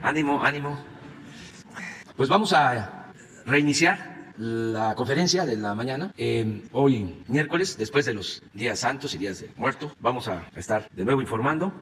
Ánimo, ánimo. Pues vamos a reiniciar la conferencia de la mañana. Hoy miércoles, después de los días santos y días de muerto, vamos a estar de nuevo informando.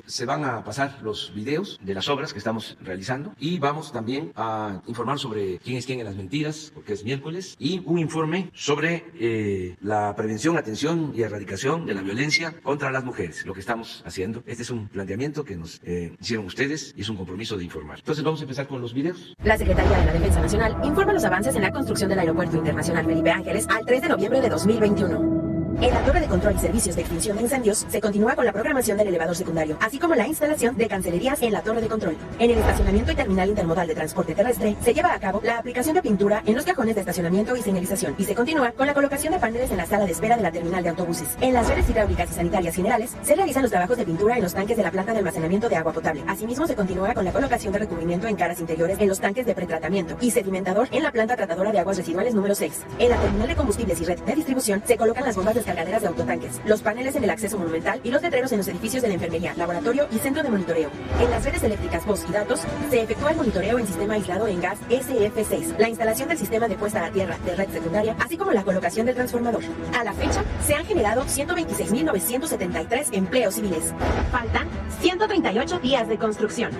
Se van a pasar los videos de las obras que estamos realizando y vamos también a informar sobre quién es quién en las mentiras, porque es miércoles, y un informe sobre la prevención, atención y erradicación de la violencia contra las mujeres, lo que estamos haciendo. Este es un planteamiento que nos hicieron ustedes y es un compromiso de informar. Entonces vamos a empezar con los videos. La Secretaría de la Defensa Nacional informa los avances en la construcción del Aeropuerto Internacional Felipe Ángeles al 3 de noviembre de 2021. En la Torre de Control y Servicios de Extinción de Incendios se continúa con la programación del elevador secundario, así como la instalación de cancelerías en la Torre de Control. En el estacionamiento y terminal intermodal de transporte terrestre se lleva a cabo la aplicación de pintura en los cajones de estacionamiento y señalización, y se continúa con la colocación de paneles en la sala de espera de la terminal de autobuses. En las redes hidráulicas y sanitarias generales se realizan los trabajos de pintura en los tanques de la planta de almacenamiento de agua potable. Asimismo, se continúa con la colocación de recubrimiento en caras interiores en los tanques de pretratamiento y sedimentador en la planta tratadora de aguas residuales número 6. En la terminal de combustibles y red de distribución se colocan las bombas descargaderas de autotanques, los paneles en el acceso monumental y los letreros en los edificios de la enfermería, laboratorio y centro de monitoreo. En las redes eléctricas, voz y datos se efectúa el monitoreo en sistema aislado en gas SF6, la instalación del sistema de puesta a tierra de red secundaria, así como la colocación del transformador. A la fecha, se han generado 126.973 empleos civiles. Faltan 138 días de construcción.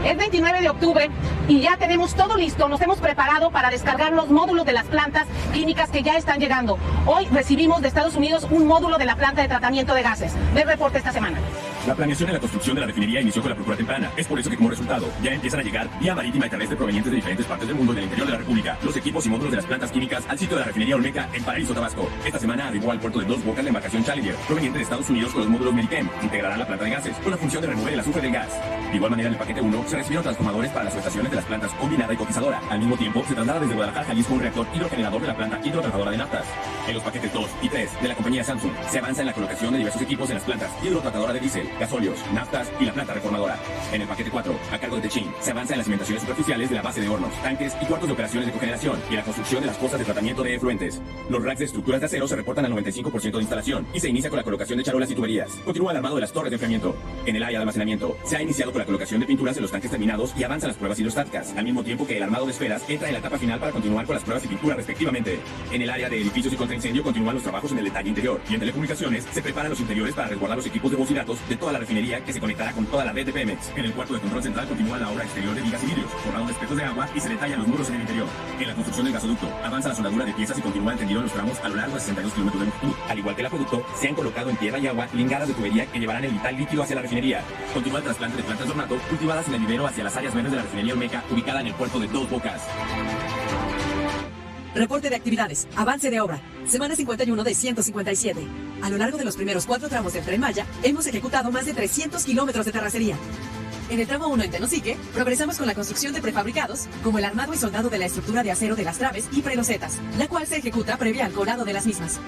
Es 29 de octubre y ya tenemos todo listo. Nos hemos preparado para descargar los módulos de las plantas químicas que ya están llegando. Hoy recibimos de Estados Unidos un módulo de la planta de tratamiento de gases. Ve el reporte esta semana. La planeación de la construcción de la refinería inició con la procura temprana. Es por eso que como resultado ya empiezan a llegar vía marítima y terrestre provenientes de diferentes partes del mundo y del interior de la República los equipos y módulos de las plantas químicas al sitio de la refinería Olmeca en Paraíso, Tabasco. Esta semana arribó al puerto de Dos Bocas la embarcación Challenger, proveniente de Estados Unidos con los módulos Medichem. Integrarán la planta de gases con la función de remover el azufre del gas. De igual manera, en el paquete 1 se recibieron transformadores para las subestaciones de las plantas combinada y cotizadora. Al mismo tiempo, se traslada desde Guadalajara, Jalisco, un reactor hidrogenerador de la planta hidrotratadora de naftas. En los paquetes 2 y 3 de la compañía Samsung se avanza en la colocación de diversos equipos en las plantas hidrotratadora de diésel, gasóleos, naftas y la planta reformadora. En el paquete 4, a cargo de Techin, se avanza en las cimentaciones superficiales de la base de hornos, tanques y cuartos de operaciones de cogeneración y la construcción de las fosas de tratamiento de efluentes. Los racks de estructuras de acero se reportan al 95% de instalación y se inicia con la colocación de charolas y tuberías. Continúa el armado de las torres de enfriamiento. En el área de almacenamiento se ha iniciado con la colocación de pinturas en los tanques terminados y avanzan las pruebas hidrostáticas, al mismo tiempo que el armado de esferas entra en la etapa final para continuar con las pruebas de pintura respectivamente. En el área de edificios y contraincendio continúan los trabajos en el detalle interior y en telecomunicaciones se preparan los interiores para resguardar los equipos de voz y datos de toda la refinería que se conectará con toda la red de Pemex. En el cuarto de control central continúa la obra exterior de vigas y vidrios, forrados de espejos de agua y se detallan los muros en el interior. En la construcción del gasoducto avanza la soldadura de piezas y continúa el tendido en los tramos a lo largo de 62 kilómetros de longitud. Al igual que el acueducto, se han colocado en tierra y agua lingadas de tubería que llevarán el vital líquido hacia la refinería. Continúa el trasplante de plantas de ornato cultivadas en el vivero hacia las áreas verdes de la refinería Olmeca, ubicada en el puerto de Dos Bocas. Reporte de actividades. Avance de obra. Semana 51 de 157. A lo largo de los primeros 4 tramos del Tren Maya, hemos ejecutado más de 300 kilómetros de terracería. En el tramo 1 en Tenosique, progresamos con la construcción de prefabricados, como el armado y soldado de la estructura de acero de las traves y prelosetas, la cual se ejecuta previa al colado de las mismas.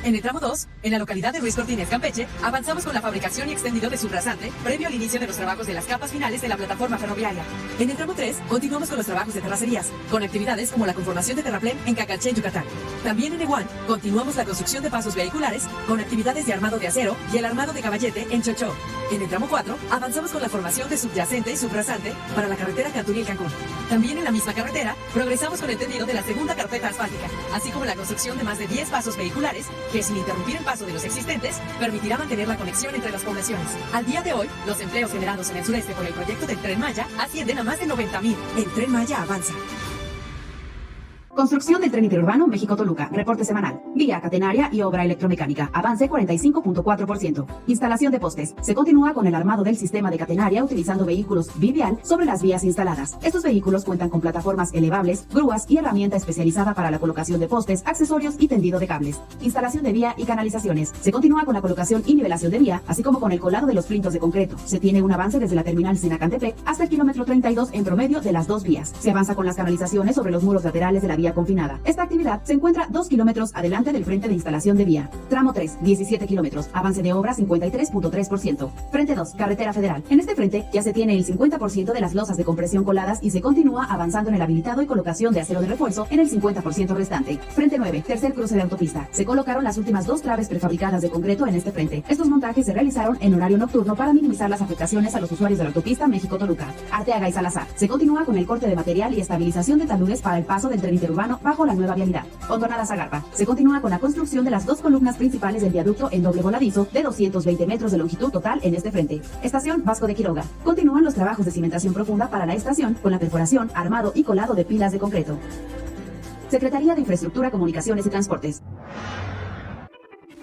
En el tramo 2, en la localidad de Ruiz Cortines, Campeche, avanzamos con la fabricación y extendido de subrasante, previo al inicio de los trabajos de las capas finales de la plataforma ferroviaria. En el tramo 3, continuamos con los trabajos de terracerías, con actividades como la conformación de terraplén en Cacaché, Yucatán. También en Eguán, continuamos la construcción de pasos vehiculares, con actividades de armado de acero y el armado de caballete en Chochó. En el tramo 4, avanzamos con la formación de subyacente y subrasante para la carretera Cantunil-Cancún. También en la misma carretera, progresamos con el tendido de la segunda carpeta asfáltica, así como la construcción de más de 10 pasos vehiculares, que sin interrumpir el paso de los existentes, permitirá mantener la conexión entre las poblaciones. Al día de hoy, los empleos generados en el sureste por el proyecto del Tren Maya ascienden a más de 90,000. El Tren Maya avanza. Construcción del tren interurbano México-Toluca. Reporte semanal. Vía catenaria y obra electromecánica. Avance 45.4%. Instalación de postes. Se continúa con el armado del sistema de catenaria utilizando vehículos bivial sobre las vías instaladas. Estos vehículos cuentan con plataformas elevables, grúas y herramienta especializada para la colocación de postes, accesorios y tendido de cables. Instalación de vía y canalizaciones. Se continúa con la colocación y nivelación de vía, así como con el colado de los plintos de concreto. Se tiene un avance desde la terminal Sinacantepec hasta el kilómetro 32 en promedio de las dos vías. Se avanza con las canalizaciones sobre los muros laterales de la vía confinada. Esta actividad se encuentra 2 kilómetros adelante del frente de instalación de vía. Tramo 3, 17 kilómetros. Avance de obra 53.3%. Frente 2, carretera federal. En este frente ya se tiene el 50% de las losas de compresión coladas y se continúa avanzando en el habilitado y colocación de acero de refuerzo en el 50% restante. Frente 9, tercer cruce de autopista. Se colocaron las últimas 2 traves prefabricadas de concreto en este frente. Estos montajes se realizaron en horario nocturno para minimizar las afectaciones a los usuarios de la autopista México-Toluca. Arteaga y Salazar. Se continúa con el corte de material y estabilización de taludes para el paso del tren interurbano bajo la nueva vialidad. Hondonadas Zagarpa. Se continúa con la construcción de las 2 columnas principales del viaducto en doble voladizo de 220 metros de longitud total en este frente. Estación Vasco de Quiroga. Continúan los trabajos de cimentación profunda para la estación con la perforación, armado y colado de pilas de concreto. Secretaría de Infraestructura, Comunicaciones y Transportes.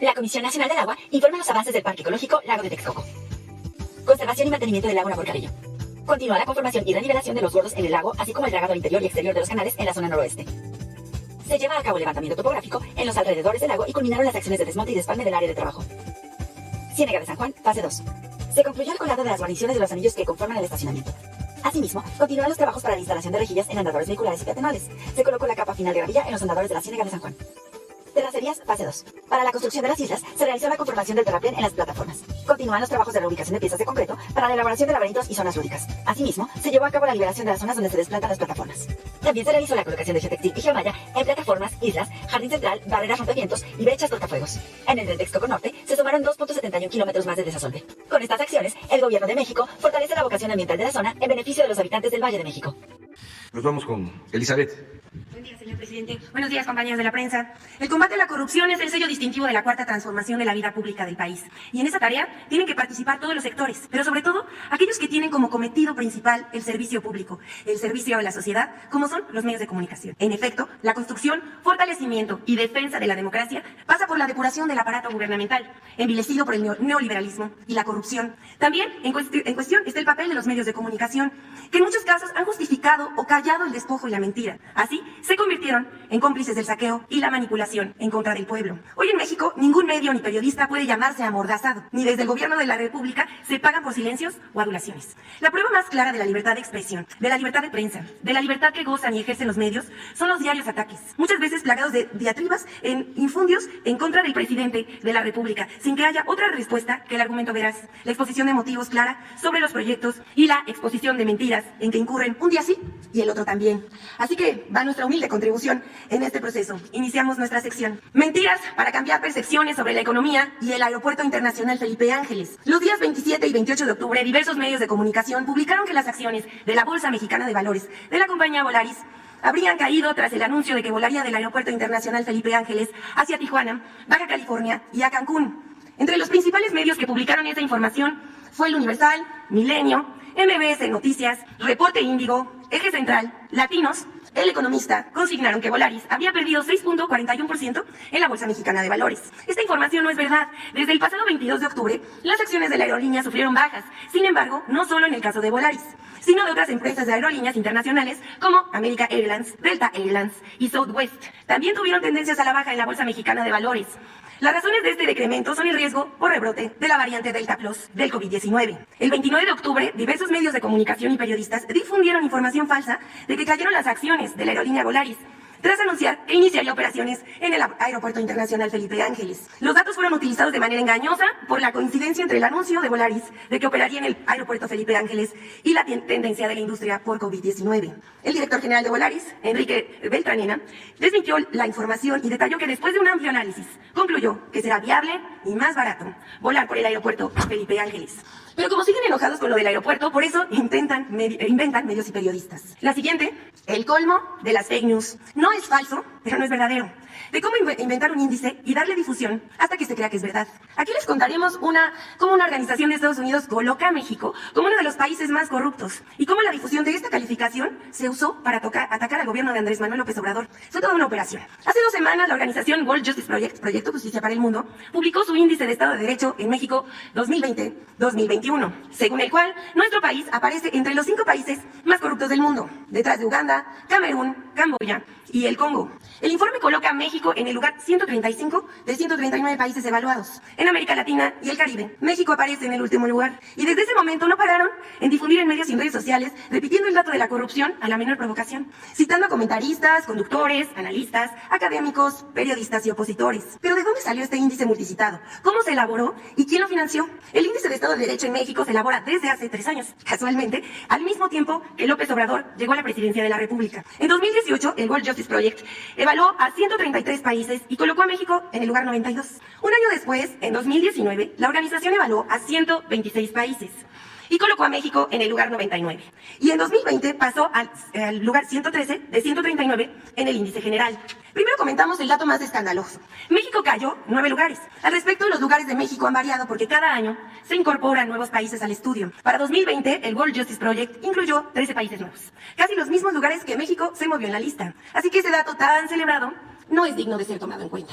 La Comisión Nacional del Agua informa los avances del Parque Ecológico Lago de Texcoco. Conservación y mantenimiento del lago Labor Carrillo. Continúa la conformación y renivelación de los bordos en el lago, así como el dragado interior y exterior de los canales en la zona noroeste. Se lleva a cabo el levantamiento topográfico en los alrededores del lago y culminaron las acciones de desmonte y despalme del área de trabajo. Ciénega de San Juan, fase 2. Se concluyó el colado de las guarniciones de los anillos que conforman el estacionamiento. Asimismo, continúan los trabajos para la instalación de rejillas en andadores vehiculares y peatonales. Se colocó la capa final de gravilla en los andadores de la Ciénega de San Juan. Terracerías, fase 2. Para la construcción de las islas, se realizó la conformación del terraplén en las plataformas. Continúan los trabajos de reubicación de piezas de concreto para la elaboración de laberintos y zonas lúdicas. Asimismo, se llevó a cabo la liberación de las zonas donde se desplantan las plataformas. También se realizó la colocación de geotextil y geomalla en plataformas, islas, jardín central, barreras rompevientos y brechas cortafuegos. En el del Texcoco Norte, se sumaron 2.71 kilómetros más de desasolve. Con estas acciones, el Gobierno de México fortalece la vocación ambiental de la zona en beneficio de los habitantes del Valle de México. Nos vamos con Elizabeth. Buen día, señor presidente. Buenos días, compañeros de la prensa. El combate a la corrupción es el sello distintivo de la cuarta transformación de la vida pública del país. Y en esa tarea tienen que participar todos los sectores, pero sobre todo aquellos que tienen como cometido principal el servicio público, el servicio a la sociedad, como son los medios de comunicación. En efecto, la construcción, fortalecimiento y defensa de la democracia pasa por la depuración del aparato gubernamental, envilecido por el neoliberalismo y la corrupción. También en cuestión está el papel de los medios de comunicación, que en muchos casos han justificado o callado el despojo y la mentira. Así, se convirtieron en cómplices del saqueo y la manipulación en contra del pueblo. Hoy en México, ningún medio ni periodista puede llamarse amordazado, ni desde el gobierno de la República se pagan por silencios o adulaciones. La prueba más clara de la libertad de expresión, de la libertad de prensa, de la libertad que gozan y ejercen los medios, son los diarios ataques, muchas veces plagados de diatribas en infundios en contra del presidente de la República, sin que haya otra respuesta que el argumento veraz, la exposición de motivos clara sobre los proyectos y la exposición de mentiras en que incurren un día sí y el otro también. Así que va nuestra humilde contribución en este proceso. Iniciamos nuestra sección. Mentiras para cambiar percepciones sobre la economía y el Aeropuerto Internacional Felipe Ángeles. Los días 27 y 28 de octubre, diversos medios de comunicación publicaron que las acciones de la Bolsa Mexicana de Valores de la compañía Volaris habrían caído tras el anuncio de que volaría del Aeropuerto Internacional Felipe Ángeles hacia Tijuana, Baja California y a Cancún. Entre los principales medios que publicaron esta información fue El Universal, Milenio, MBS Noticias, Reporte Índigo, Eje Central, Latinos, El Economista. Consignaron que Volaris había perdido 6.41% en la Bolsa Mexicana de Valores. Esta información no es verdad. Desde el pasado 22 de octubre, las acciones de la aerolínea sufrieron bajas. Sin embargo, no solo en el caso de Volaris, sino de otras empresas de aerolíneas internacionales como America Airlines, Delta Airlines y Southwest. También tuvieron tendencias a la baja en la Bolsa Mexicana de Valores. Las razones de este decremento son el riesgo por rebrote de la variante Delta Plus del COVID-19. El 29 de octubre, diversos medios de comunicación y periodistas difundieron información falsa de que cayeron las acciones de la aerolínea Volaris, tras anunciar que iniciaría operaciones en el Aeropuerto Internacional Felipe Ángeles. Los datos fueron utilizados de manera engañosa por la coincidencia entre el anuncio de Volaris de que operaría en el Aeropuerto Felipe Ángeles y la tendencia de la industria por COVID-19. El director general de Volaris, Enrique Beltranena, desmintió la información y detalló que después de un amplio análisis, concluyó que será viable y más barato volar por el Aeropuerto Felipe Ángeles. Pero como siguen enojados con lo del aeropuerto, por eso inventan medios y periodistas. La siguiente, el colmo de las fake news. No es falso pero no es verdadero. De cómo inventar un índice y darle difusión hasta que se crea que es verdad. Aquí les contaremos cómo una organización de Estados Unidos coloca a México como uno de los países más corruptos y cómo la difusión de esta calificación se usó para atacar al gobierno de Andrés Manuel López Obrador. Fue toda una operación. Hace 2 semanas la organización World Justice Project, Proyecto Justicia para el Mundo, publicó su índice de Estado de Derecho en México 2020-2021, según el cual nuestro país aparece entre los 5 países más corruptos del mundo, detrás de Uganda, Camerún, Camboya y el Congo. El informe coloca a México en el lugar 135 de 139 países evaluados. En América Latina y el Caribe, México aparece en el último lugar. Y desde ese momento no pararon en difundir en medios y en redes sociales, repitiendo el dato de la corrupción a la menor provocación, citando a comentaristas, conductores, analistas, académicos, periodistas y opositores. Pero ¿de dónde salió este índice multicitado? ¿Cómo se elaboró? ¿Y quién lo financió? El índice de Estado de Derecho en México se elabora desde hace 3 años, casualmente, al mismo tiempo que López Obrador llegó a la presidencia de la República. En 2018, el World Justice Project evaluó a 133 países y colocó a México en el lugar 92. Un año después, en 2019, la organización evaluó a 126 países y colocó a México en el lugar 99. Y en 2020 pasó al lugar 113 de 139 en el índice general. Primero comentamos el dato más escandaloso. México cayó 9 lugares. Al respecto, los lugares de México han variado porque cada año se incorporan nuevos países al estudio. Para 2020, el World Justice Project incluyó 13 países nuevos. Casi los mismos lugares que México se movió en la lista. Así que ese dato tan celebrado no es digno de ser tomado en cuenta.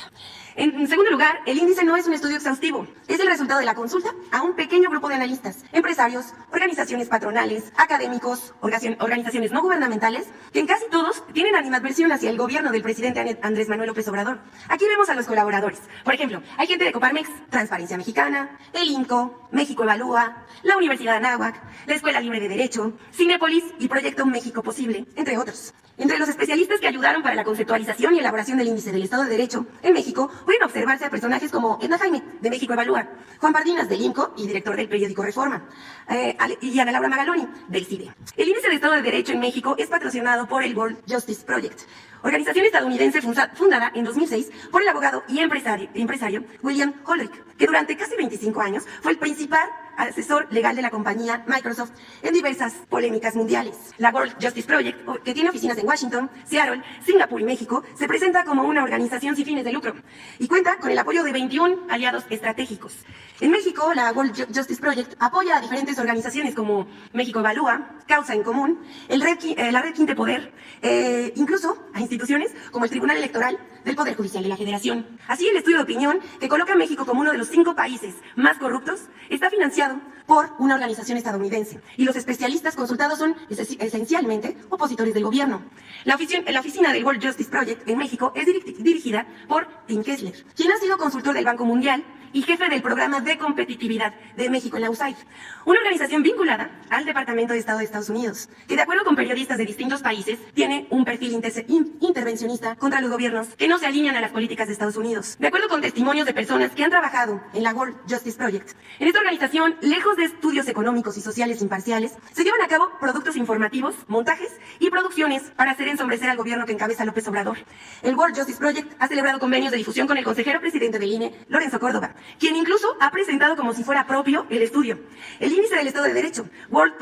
En segundo lugar, el índice no es un estudio exhaustivo. Es el resultado de la consulta a un pequeño grupo de analistas, empresarios, organizaciones patronales, académicos, organizaciones no gubernamentales, que en casi todos tienen animadversión hacia el gobierno del presidente Andrés Manuel López Obrador. Aquí vemos a los colaboradores. Por ejemplo, hay gente de Coparmex, Transparencia Mexicana, el INCO, México Evalúa, la Universidad de Anáhuac, la Escuela Libre de Derecho, Cinépolis y Proyecto México Posible, entre otros. Entre los especialistas que ayudaron para la conceptualización y elaboración del índice del Estado de Derecho en México, pueden observarse a personajes como Edna Jaime, de México Evalúa, Juan Pardinas, del INCO y director del periódico Reforma, y Ana Laura Magaloni, del CIDE. El índice de Estado de Derecho en México es patrocinado por el World Justice Project, organización estadounidense fundada en 2006 por el abogado y empresario William Holrick, que durante casi 25 años fue el principal asesor legal de la compañía Microsoft en diversas polémicas mundiales. La World Justice Project, que tiene oficinas en Washington, Seattle, Singapur y México, se presenta como una organización sin fines de lucro y cuenta con el apoyo de 21 aliados estratégicos. En México, la World Justice Project apoya a diferentes organizaciones como México Evalúa, Causa en Común, la Red Quinte Poder, incluso a instituciones como el Tribunal Electoral del Poder Judicial de la Federación. Así, el estudio de opinión que coloca a México como uno de los 5 países más corruptos está financiado por una organización estadounidense y los especialistas consultados son esencialmente opositores del gobierno. La oficina del World Justice Project en México es dirigida por Tim Kessler, quien ha sido consultor del Banco Mundial y jefe del programa de competitividad de México en la USAID, una organización vinculada al Departamento de Estado de Estados Unidos, que de acuerdo con periodistas de distintos países, tiene un perfil intervencionista contra los gobiernos que no se alinean a las políticas de Estados Unidos. De acuerdo con testimonios de personas que han trabajado en la World Justice Project, en esta organización, lejos de estudios económicos y sociales imparciales, se llevan a cabo productos informativos, montajes y producciones para hacer ensombrecer al gobierno que encabeza López Obrador. El World Justice Project ha celebrado convenios de difusión con el consejero presidente del INE, Lorenzo Córdoba, quien incluso ha presentado como si fuera propio el estudio. El índice del Estado de Derecho, World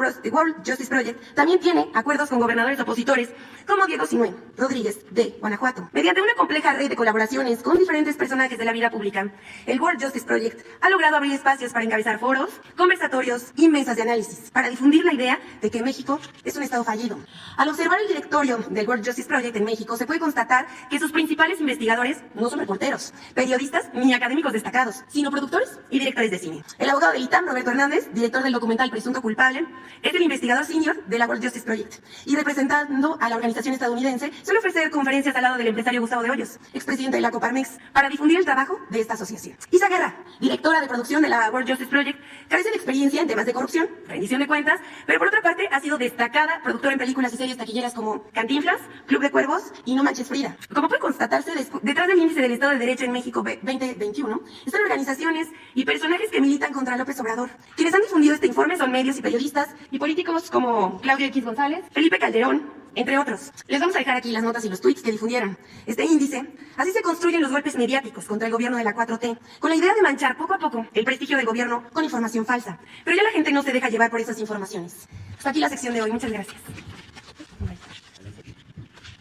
Justice Project, también tiene acuerdos con gobernadores opositores como Diego Sinue Rodríguez de Guanajuato. Mediante una compleja red de colaboraciones con diferentes personajes de la vida pública, el World Justice Project ha logrado abrir espacios para encabezar foros, conversatorios y mesas de análisis para difundir la idea de que México es un Estado fallido. Al observar el directorio del World Justice Project en México, se puede constatar que sus principales investigadores no son reporteros, periodistas ni académicos destacados, sino productores y directores de cine. El abogado del ITAM, Roberto Hernández, director del documental Presunto Culpable, es el investigador senior de la World Justice Project y representando a la organización estadounidense suele ofrecer conferencias al lado del empresario Gustavo de Hoyos, expresidente de la Coparmex, para difundir el trabajo de esta asociación. Isa Guerra, directora de producción de la World Justice Project, carece de experiencia en temas de corrupción, rendición de cuentas, pero por otra parte ha sido destacada productora en películas y series taquilleras como Cantinflas, Club de Cuervos y No Manches Frida. Como puede constatarse, detrás del índice del Estado de Derecho en México 2021 están organizaciones y personajes que militan contra López Obrador. Quienes han difundido este informe son medios y periodistas y políticos como Claudio X González, Felipe Calderón, entre otros. Les vamos a dejar aquí las notas y los tweets que difundieron este índice. Así se construyen los golpes mediáticos contra el gobierno de la 4T, con la idea de manchar poco a poco el prestigio del gobierno con información falsa. Pero ya la gente no se deja llevar por esas informaciones. Hasta aquí la sección de hoy. Muchas gracias.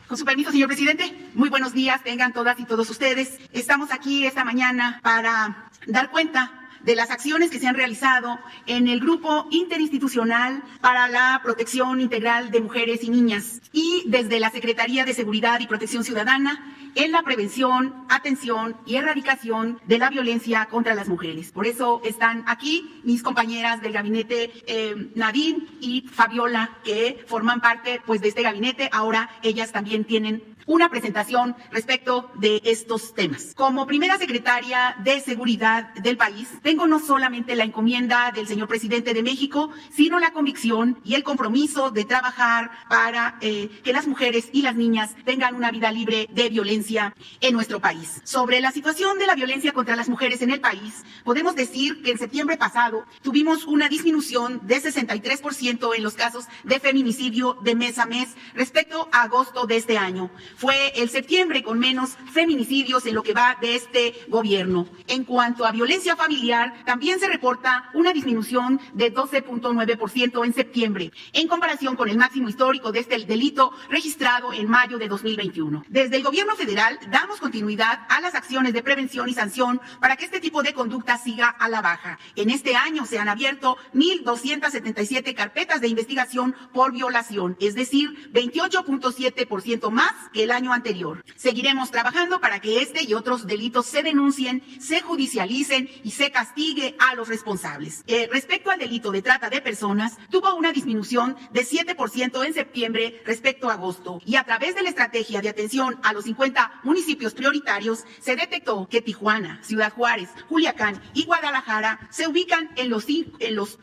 Con su permiso, señor presidente, muy buenos días, tengan todas y todos ustedes. Estamos aquí esta mañana para dar cuenta de las acciones que se han realizado en el Grupo Interinstitucional para la Protección Integral de Mujeres y Niñas y desde la Secretaría de Seguridad y Protección Ciudadana en la prevención, atención y erradicación de la violencia contra las mujeres. Por eso están aquí mis compañeras del gabinete Nadine y Fabiola, que forman parte pues de este gabinete. Ahora ellas también tienen una presentación respecto de estos temas. Como primera secretaria de Seguridad del país, tengo no solamente la encomienda del señor presidente de México, sino la convicción y el compromiso de trabajar para que las mujeres y las niñas tengan una vida libre de violencia en nuestro país. Sobre la situación de la violencia contra las mujeres en el país, podemos decir que en septiembre pasado tuvimos una disminución de 63% en los casos de feminicidio de mes a mes respecto a agosto de este año. Fue el septiembre con menos feminicidios en lo que va de este gobierno. En cuanto a violencia familiar, también se reporta una disminución de 12.9% en septiembre, en comparación con el máximo histórico de este delito registrado en mayo de 2021. Desde el gobierno federal damos continuidad a las acciones de prevención y sanción para que este tipo de conducta siga a la baja. En este año se han abierto 1,277 carpetas de investigación por violación, es decir, 28.7% más que el año anterior. Seguiremos trabajando para que este y otros delitos se denuncien, se judicialicen y se castigue a los responsables. Respecto al delito de trata de personas, tuvo una disminución de 7% en septiembre respecto a agosto, y a través de la estrategia de atención a los 50 municipios prioritarios, se detectó que Tijuana, Ciudad Juárez, Culiacán y Guadalajara se ubican en los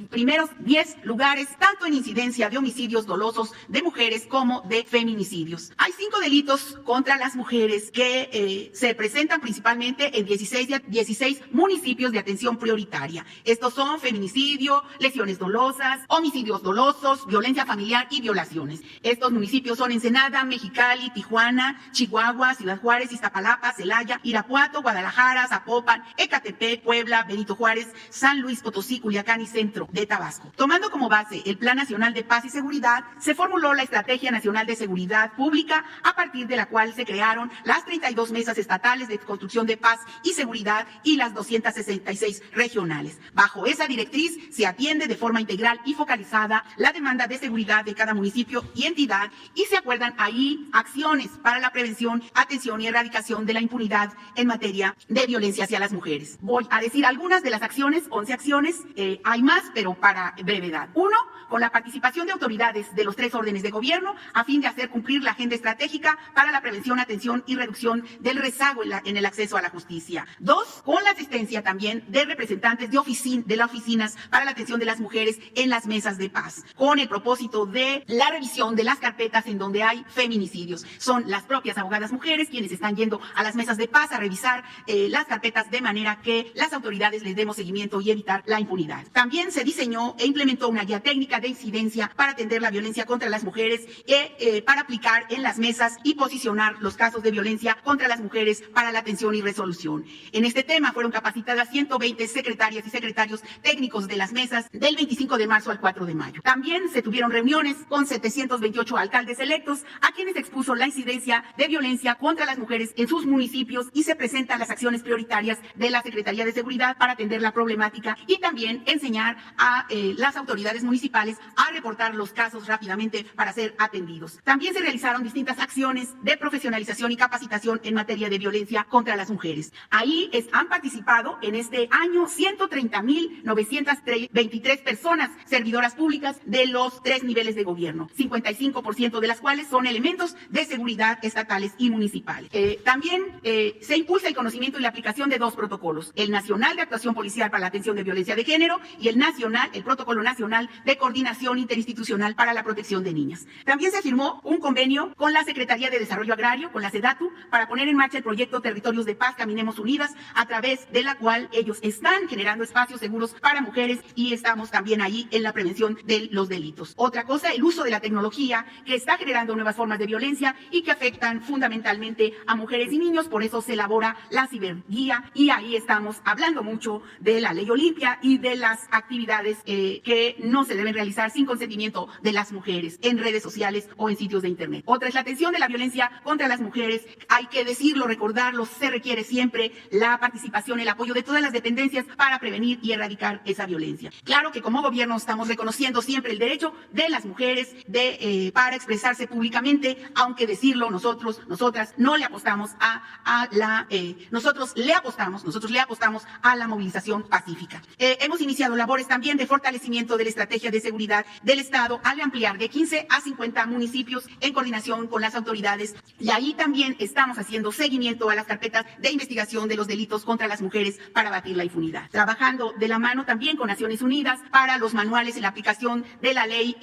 primeros 10 lugares, tanto en incidencia de homicidios dolosos de mujeres como de feminicidios. Hay 5 delitos contra las mujeres que se presentan principalmente en 16 municipios de atención prioritaria. Estos son feminicidio, lesiones dolosas, homicidios dolosos, violencia familiar y violaciones. Estos municipios son Ensenada, Mexicali, Tijuana, Chihuahua, Ciudad Juárez, Iztapalapa, Celaya, Irapuato, Guadalajara, Zapopan, Ecatepec, Puebla, Benito Juárez, San Luis Potosí, Culiacán y Centro de Tabasco. Tomando como base el Plan Nacional de Paz y Seguridad, se formuló la Estrategia Nacional de Seguridad Pública, a partir de la cual se crearon las 32 mesas estatales de construcción de paz y seguridad y las 266 regionales. Bajo esa directriz se atiende de forma integral y focalizada la demanda de seguridad de cada municipio y entidad, y se acuerdan ahí acciones para la prevención, atención y erradicación de la impunidad en materia de violencia hacia las mujeres. Voy a decir algunas de las acciones, 11 acciones, hay más, pero para brevedad. 1, con la participación de autoridades de los 3 órdenes de gobierno a fin de hacer cumplir la agenda estratégica para la prevención, atención y reducción del rezago en el acceso a la justicia. 2, con la asistencia también de representantes de las oficinas para la atención de las mujeres en las mesas de paz, con el propósito de la revisión de las carpetas en donde hay feminicidios. Son las propias abogadas mujeres quienes están yendo a las mesas de paz a revisar las carpetas de manera que las autoridades les demos seguimiento y evitar la impunidad. También se diseñó e implementó una guía técnica de incidencia para atender la violencia contra las mujeres para aplicar en las mesas y posicionar los casos de violencia contra las mujeres para la atención y resolución. En este tema fueron capacitadas 120 secretarias y secretarios técnicos de las mesas del 25 de marzo al 4 de mayo. También se tuvieron reuniones con 728 alcaldes electos a quienes expuso la incidencia de violencia contra las mujeres en sus municipios, y se presentan las acciones prioritarias de la Secretaría de Seguridad para atender la problemática, y también enseñar a las autoridades municipales a reportar los casos rápidamente para ser atendidos. También se realizaron distintas acciones de profesionalización y capacitación en materia de violencia contra las mujeres. Ahí han participado en este año 130,923 personas servidoras públicas de los 3 niveles de gobierno, 55% de las cuales son elementos de seguridad estatales y municipales. También se impulsa el conocimiento y la aplicación de 2 protocolos: el Nacional de Actuación Policial para la Atención de Violencia de Género y el Protocolo Nacional de Coordinación Interinstitucional para la Protección de Niñas. También se firmó un convenio con la Secretaría de Desarrollo Agrario, con la SEDATU, para poner en marcha el proyecto Territorios de Paz, Caminemos Unidas, a través de la cual ellos están generando espacios seguros para mujeres y estamos también ahí en la prevención de los delitos. Otra cosa, el uso de la tecnología que está generando nuevas formas de violencia y que afectan fundamentalmente a mujeres y niños, por eso se elabora la ciberguía y ahí estamos hablando mucho de la ley Olimpia y de las actividades que no se deben realizar sin consentimiento de las mujeres en redes sociales o en sitios de internet. Otra es la atención de la violencia contra las mujeres. Hay que decirlo, recordarlo, se requiere siempre la participación, el apoyo de todas las dependencias para prevenir y erradicar esa violencia. Claro que como gobierno estamos reconociendo siempre el derecho de las mujeres para expresarse públicamente, aunque decirlo nosotras no le apostamos nosotros le apostamos a la movilización pacífica. Hemos iniciado labores también de fortalecimiento de la estrategia de seguridad del Estado al ampliar de 15 a 50 municipios en coordinación con las autoridades y ahí también estamos haciendo seguimiento a las carpetas de investigación de los delitos contra las mujeres para abatir la impunidad. Trabajando de la mano también con Naciones Unidas para los manuales en la aplicación de la ley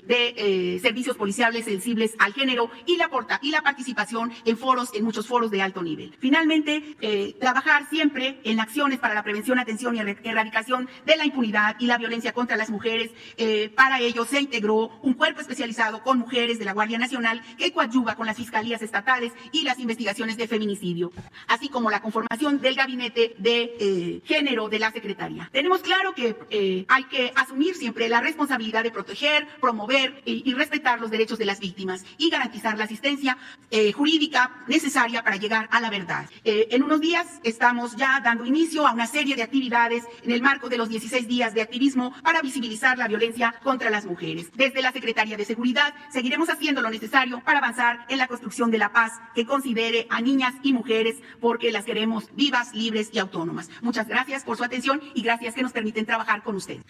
de servicios policiales sensibles al género y la participación en muchos foros de alto nivel. Finalmente, trabajar siempre en acciones para la prevención, atención y erradicación de la impunidad y la violencia contra las mujeres. Para ello se integró un cuerpo especializado con mujeres de la Guardia Nacional que coadyuva con las fiscalías estatales y las investigaciones de feminicidio, así como la conformación del gabinete de género de la Secretaría. Tenemos claro que hay que asumir siempre la responsabilidad de proteger, promover y respetar los derechos de las víctimas y garantizar la asistencia jurídica necesaria para llegar a la verdad. En unos días estamos ya dando inicio a una serie de actividades en el marco de los 16 días de activismo para visibilizar la violencia contra las mujeres. Desde la Secretaría de Seguridad seguiremos haciendo lo necesario para avanzar en la construcción de la paz que considere a niñas y mujeres porque las queremos vivas, libres y autónomas. Muchas gracias por su atención y gracias que nos permiten trabajar con ustedes.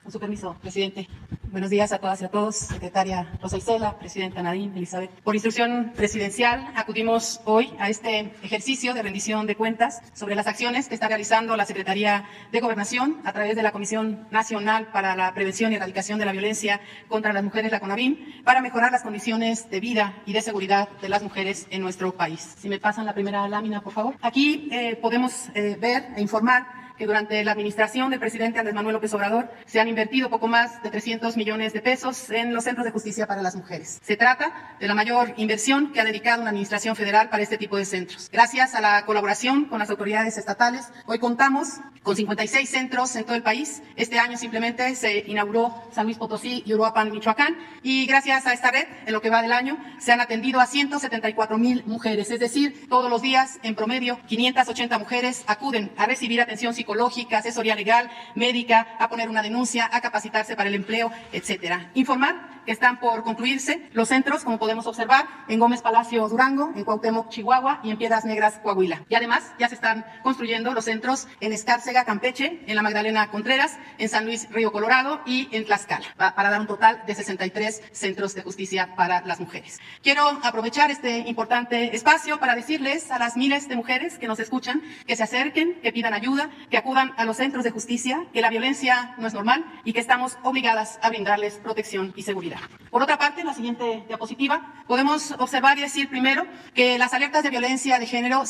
Con su permiso, presidente. Buenos días a todas y a todos. Secretaria Rosa Isela, presidenta Nadine, Elizabeth. Por instrucción presidencial, acudimos hoy a este ejercicio de rendición de cuentas sobre las acciones que está realizando la Secretaría de Gobernación a través de la Comisión Nacional para la Prevención y Erradicación de la Violencia contra las Mujeres, la CONAVIM, para mejorar las condiciones de vida y de seguridad de las mujeres en nuestro país. Si me pasan la primera lámina, por favor. Aquí podemos ver e informar que durante la administración del presidente Andrés Manuel López Obrador se han invertido poco más de 300 millones de pesos en los centros de justicia para las mujeres. Se trata de la mayor inversión que ha dedicado una administración federal para este tipo de centros. Gracias a la colaboración con las autoridades estatales, hoy contamos con 56 centros en todo el país. Este año simplemente se inauguró San Luis Potosí y Uruapan, Michoacán, y gracias a esta red, en lo que va del año, se han atendido a 174,000 mujeres, es decir, todos los días, en promedio, 580 mujeres acuden a recibir atención psicológica, asesoría legal, médica, a poner una denuncia, a capacitarse para el empleo, etcétera. Informar que están por concluirse los centros, como podemos observar, en Gómez Palacio, Durango, en Cuauhtémoc, Chihuahua y en Piedras Negras, Coahuila. Y además ya se están construyendo los centros en Escárcega, Campeche, en la Magdalena Contreras, en San Luis, Río Colorado y en Tlaxcala, para dar un total de 63 centros de justicia para las mujeres. Quiero aprovechar este importante espacio para decirles a las miles de mujeres que nos escuchan que se acerquen, que pidan ayuda, que acudan a los centros de justicia, que la violencia no es normal y que estamos obligadas a brindarles protección y seguridad. Por otra parte, en la siguiente diapositiva, podemos observar y decir primero que las alertas de violencia de género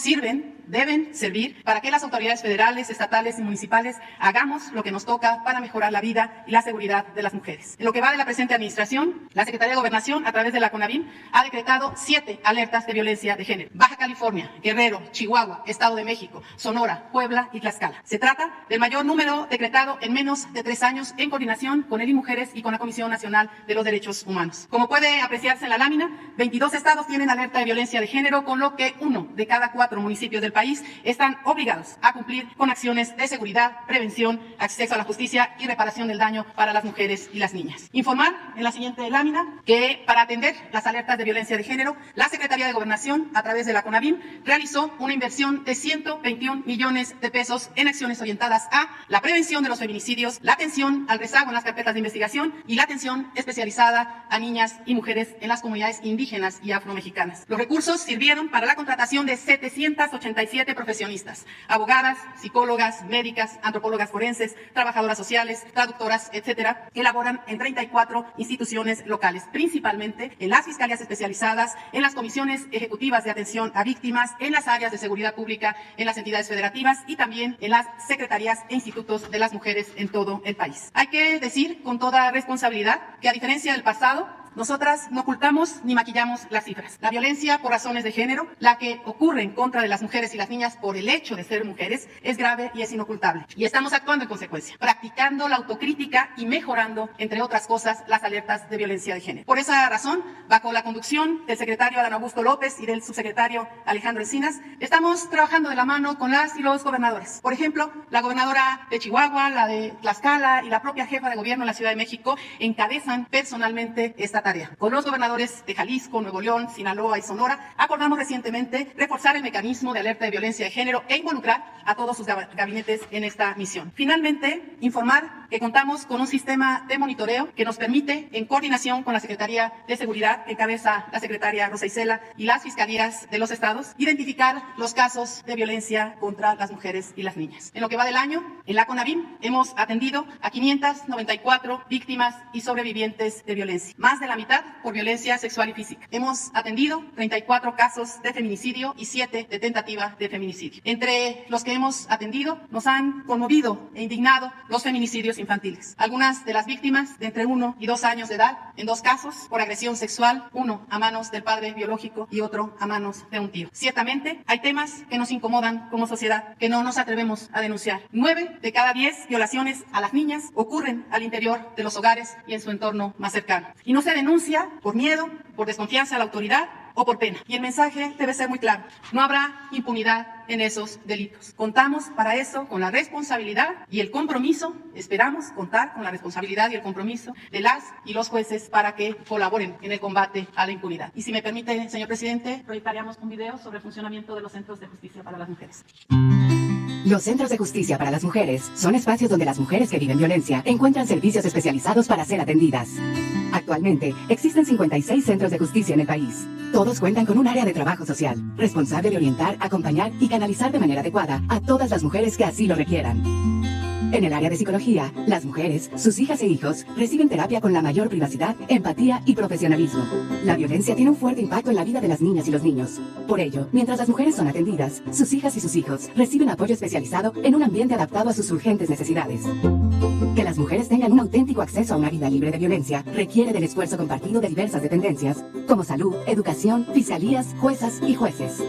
deben servir para que las autoridades federales, estatales y municipales hagamos lo que nos toca para mejorar la vida y la seguridad de las mujeres. En lo que va de la presente administración, la Secretaría de Gobernación, a través de la CONAVIM, ha decretado 7 alertas de violencia de género. Baja California, Guerrero, Chihuahua, Estado de México, Sonora, Puebla y Tlaxcala. Se trata del mayor número decretado en menos de 3 años en coordinación con el INMujeres y con la Comisión Nacional de los Derechos Humanos. Como puede apreciarse en la lámina, 22 estados tienen alerta de violencia de género, con lo que 1 de cada 4 municipios del país están obligados a cumplir con acciones de seguridad, prevención, acceso a la justicia y reparación del daño para las mujeres y las niñas. Informar en la siguiente lámina que para atender las alertas de violencia de género, la Secretaría de Gobernación, a través de la CONAVIM, realizó una inversión de 121 millones de pesos en acciones orientadas a la prevención de los feminicidios, la atención al rezago en las carpetas de investigación y la atención especializada a niñas y mujeres en las comunidades indígenas y afromexicanas. Los recursos sirvieron para la contratación de 787 profesionistas, abogadas, psicólogas, médicas, antropólogas forenses, trabajadoras sociales, traductoras, etcétera, que laboran en 34 instituciones locales, principalmente en las fiscalías especializadas, en las comisiones ejecutivas de atención a víctimas, en las áreas de seguridad pública, en las entidades federativas y también en las secretarías e institutos de las mujeres en todo el país. Hay que decir con toda responsabilidad que, a diferencia del pasado, nosotras no ocultamos ni maquillamos las cifras. La violencia por razones de género, la que ocurre en contra de las mujeres y las niñas por el hecho de ser mujeres, es grave y es inocultable. Y estamos actuando en consecuencia, practicando la autocrítica y mejorando, entre otras cosas, las alertas de violencia de género. Por esa razón, bajo la conducción del secretario Adán Augusto López y del subsecretario Alejandro Encinas, estamos trabajando de la mano con las y los gobernadores. Por ejemplo, la gobernadora de Chihuahua, la de Tlaxcala y la propia jefa de gobierno en la Ciudad de México encabezan personalmente esta tarea. Con los gobernadores de Jalisco, Nuevo León, Sinaloa y Sonora, acordamos recientemente reforzar el mecanismo de alerta de violencia de género e involucrar a todos sus gabinetes en esta misión. Finalmente, informar que contamos con un sistema de monitoreo que nos permite, en coordinación con la Secretaría de Seguridad, que encabeza la secretaria Rosa Isela, y las fiscalías de los estados, identificar los casos de violencia contra las mujeres y las niñas. En lo que va del año, en la CONAVIM hemos atendido a 594 víctimas y sobrevivientes de violencia, más de la mitad por violencia sexual y física. Hemos atendido 34 casos de feminicidio y 7 de tentativa de feminicidio. Entre los que hemos atendido, nos han conmovido e indignado los feminicidios infantiles. Algunas de las víctimas de entre 1 y 2 años de edad, en 2 casos por agresión sexual, uno a manos del padre biológico y otro a manos de un tío. Ciertamente, hay temas que nos incomodan como sociedad, que no nos atrevemos a denunciar. 9 de cada 10 violaciones a las niñas ocurren al interior de los hogares y en su entorno más cercano. Y no se denuncia por miedo, por desconfianza a la autoridad o por pena. Y el mensaje debe ser muy claro. No habrá impunidad en esos delitos. Contamos para eso con la responsabilidad y el compromiso, esperamos contar con la responsabilidad y el compromiso de las y los jueces para que colaboren en el combate a la impunidad. Y si me permite, señor presidente, proyectaríamos un video sobre el funcionamiento de los centros de justicia para las mujeres. Los centros de justicia para las mujeres son espacios donde las mujeres que viven violencia encuentran servicios especializados para ser atendidas. Actualmente, existen 56 centros de justicia en el país. Todos cuentan con un área de trabajo social, responsable de orientar, acompañar y canalizar de manera adecuada a todas las mujeres que así lo requieran. En el área de psicología, las mujeres, sus hijas e hijos, reciben terapia con la mayor privacidad, empatía y profesionalismo. La violencia tiene un fuerte impacto en la vida de las niñas y los niños. Por ello, mientras las mujeres son atendidas, sus hijas y sus hijos reciben apoyo especializado en un ambiente adaptado a sus urgentes necesidades. Que las mujeres tengan un auténtico acceso a una vida libre de violencia requiere del esfuerzo compartido de diversas dependencias, como salud, educación, fiscalías, juezas y jueces.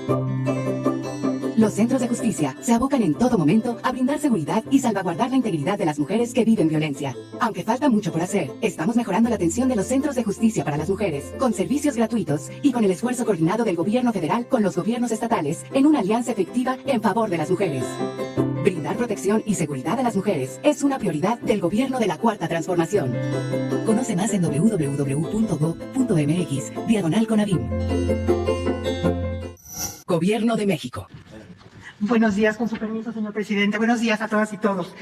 Los centros de justicia se abocan en todo momento a brindar seguridad y salvaguardar la integridad de las mujeres que viven violencia. Aunque falta mucho por hacer, estamos mejorando la atención de los centros de justicia para las mujeres, con servicios gratuitos y con el esfuerzo coordinado del gobierno federal con los gobiernos estatales en una alianza efectiva en favor de las mujeres. Brindar protección y seguridad a las mujeres es una prioridad del gobierno de la Cuarta Transformación. Conoce más en www.gov.mx/CONAVIM. Gobierno de México. Buenos días, con su permiso, señor presidente. Buenos días a todas y todos.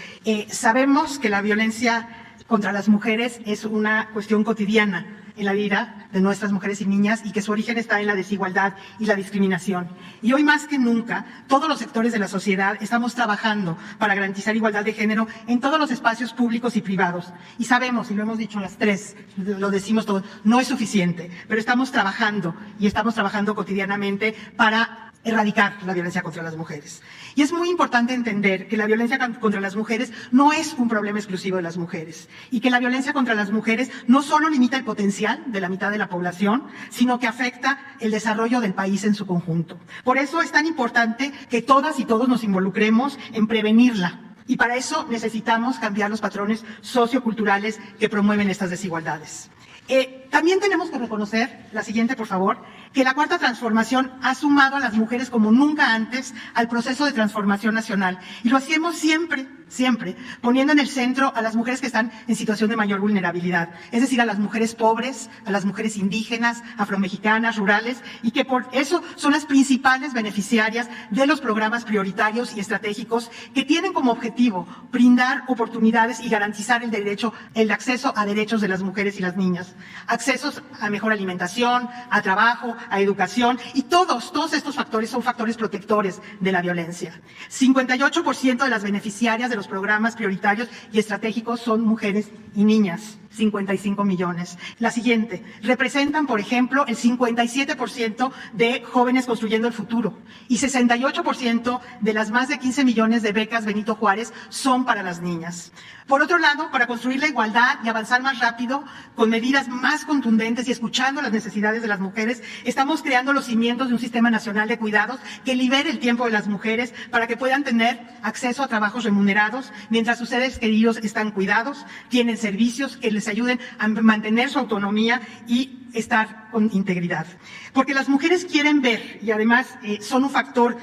Sabemos que la violencia contra las mujeres es una cuestión cotidiana en la vida de nuestras mujeres y niñas y que su origen está en la desigualdad y la discriminación. Y hoy más que nunca, todos los sectores de la sociedad estamos trabajando para garantizar igualdad de género en todos los espacios públicos y privados. Y sabemos, y lo hemos dicho las tres, lo decimos todos, no es suficiente, pero estamos trabajando y estamos trabajando cotidianamente para erradicar la violencia contra las mujeres. Y es muy importante entender que la violencia contra las mujeres no es un problema exclusivo de las mujeres y que la violencia contra las mujeres no solo limita el potencial de la mitad de la población, sino que afecta el desarrollo del país en su conjunto. Por eso es tan importante que todas y todos nos involucremos en prevenirla. Y para eso necesitamos cambiar los patrones socioculturales que promueven estas desigualdades. También tenemos que reconocer, la siguiente por favor, que la Cuarta Transformación ha sumado a las mujeres como nunca antes al proceso de transformación nacional. Y lo hacemos siempre, poniendo en el centro a las mujeres que están en situación de mayor vulnerabilidad. Es decir, a las mujeres pobres, a las mujeres indígenas, afromexicanas, rurales, y que por eso son las principales beneficiarias de los programas prioritarios y estratégicos que tienen como objetivo brindar oportunidades y garantizar el acceso a derechos de las mujeres y las niñas. Accesos a mejor alimentación, a trabajo, a educación, y todos estos factores son factores protectores de la violencia. 58% de las beneficiarias de los programas prioritarios y estratégicos son mujeres y niñas. 55 millones. La siguiente, representan, por ejemplo, el 57% de jóvenes construyendo el futuro y 68% de las más de 15 millones de becas Benito Juárez son para las niñas. Por otro lado, para construir la igualdad y avanzar más rápido, con medidas más contundentes y escuchando las necesidades de las mujeres, estamos creando los cimientos de un sistema nacional de cuidados que libere el tiempo de las mujeres para que puedan tener acceso a trabajos remunerados mientras sus seres queridos están cuidados, tienen servicios que les ayuden a mantener su autonomía y estar con integridad. Porque las mujeres quieren ver y además son un factor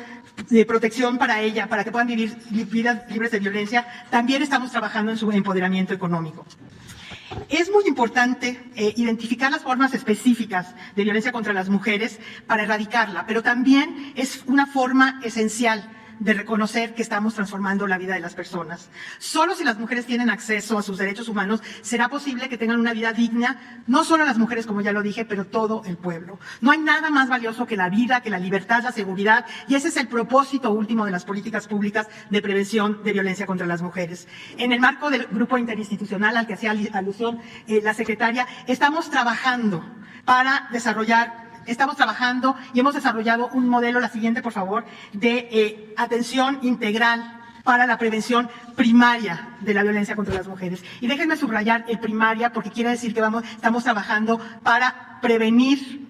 de protección para ella, para que puedan vivir vidas libres de violencia. También estamos trabajando en su empoderamiento económico. Es muy importante identificar las formas específicas de violencia contra las mujeres para erradicarla, pero también es una forma esencial de reconocer que estamos transformando la vida de las personas. Solo si las mujeres tienen acceso a sus derechos humanos, será posible que tengan una vida digna, no solo las mujeres, como ya lo dije, pero todo el pueblo. No hay nada más valioso que la vida, que la libertad, la seguridad, y ese es el propósito último de las políticas públicas de prevención de violencia contra las mujeres. En el marco del grupo interinstitucional al que hacía alusión la secretaria, estamos trabajando y hemos desarrollado un modelo, la siguiente por favor, de atención integral para la prevención primaria de la violencia contra las mujeres. Y déjenme subrayar el primaria porque quiere decir que estamos trabajando para prevenir,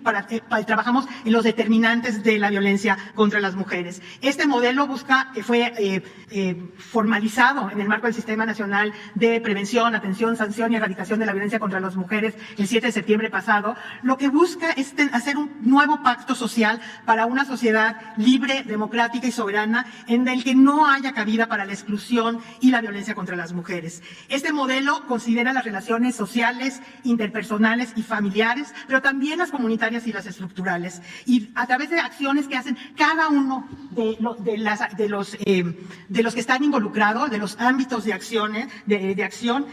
trabajamos en los determinantes de la violencia contra las mujeres. Este modelo fue formalizado en el marco del Sistema Nacional de Prevención, Atención, Sanción y Erradicación de la Violencia contra las Mujeres el 7 de septiembre pasado. Lo que busca es hacer un nuevo pacto social para una sociedad libre, democrática y soberana en el que no haya cabida para la exclusión y la violencia contra las mujeres. Este modelo considera las relaciones sociales, interpersonales y familiares, pero también las comunitarias y las estructurales, y a través de acciones que hacen cada uno de los que están involucrados, de los ámbitos de acción,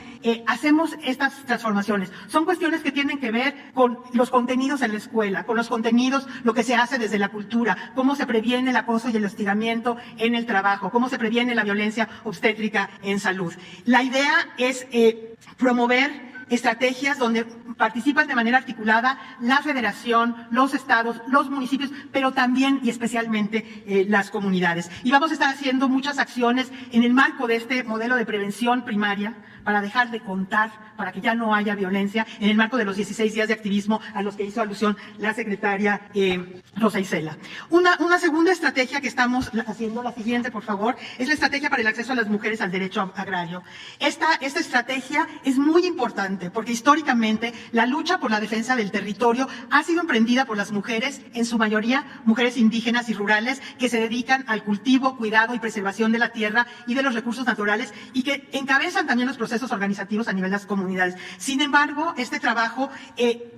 hacemos estas transformaciones. Son cuestiones que tienen que ver con los contenidos en la escuela, con los contenidos, lo que se hace desde la cultura, cómo se previene el acoso y el hostigamiento en el trabajo, cómo se previene la violencia obstétrica en salud. La idea es promover estrategias donde participan de manera articulada la federación, los estados, los municipios, pero también y especialmente las comunidades. Y vamos a estar haciendo muchas acciones en el marco de este modelo de prevención primaria para dejar de contar, para que ya no haya violencia, en el marco de los 16 días de activismo a los que hizo alusión la secretaria Rosa Isela. Una segunda estrategia que estamos haciendo, la siguiente por favor, es la estrategia para el acceso a las mujeres al derecho agrario. Esta estrategia es muy importante porque históricamente la lucha por la defensa del territorio ha sido emprendida por las mujeres, en su mayoría mujeres indígenas y rurales, que se dedican al cultivo, cuidado y preservación de la tierra y de los recursos naturales y que encabezan también los procesos organizativos a nivel de las comunidades. Sin embargo, este trabajo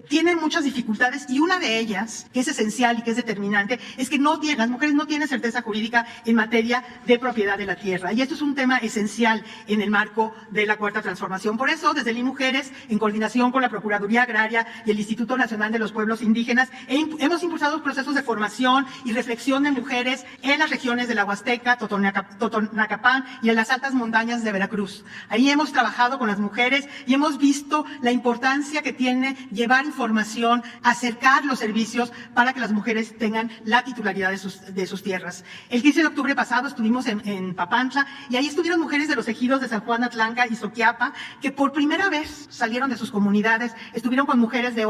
tiene muchas dificultades y una de ellas, que es esencial y que es determinante, es que las mujeres no tienen certeza jurídica en materia de propiedad de la tierra. Y esto es un tema esencial en el marco de la Cuarta Transformación. Por eso, desde el IMujeres, en coordinación con la Procuraduría Agraria y el Instituto Nacional de los Pueblos Indígenas, hemos impulsado procesos de formación y reflexión de mujeres en las regiones de la Huasteca, Totonacapán y en las altas montañas de Veracruz. Ahí hemos trabajado con las mujeres y hemos visto la importancia que tiene llevar información, acercar los servicios para que las mujeres tengan la titularidad de sus tierras. El 15 de octubre pasado estuvimos en Papantla y ahí estuvieron mujeres de los ejidos de San Juan Atlanca y Soquiapa que por primera vez salieron de sus comunidades, estuvieron con mujeres de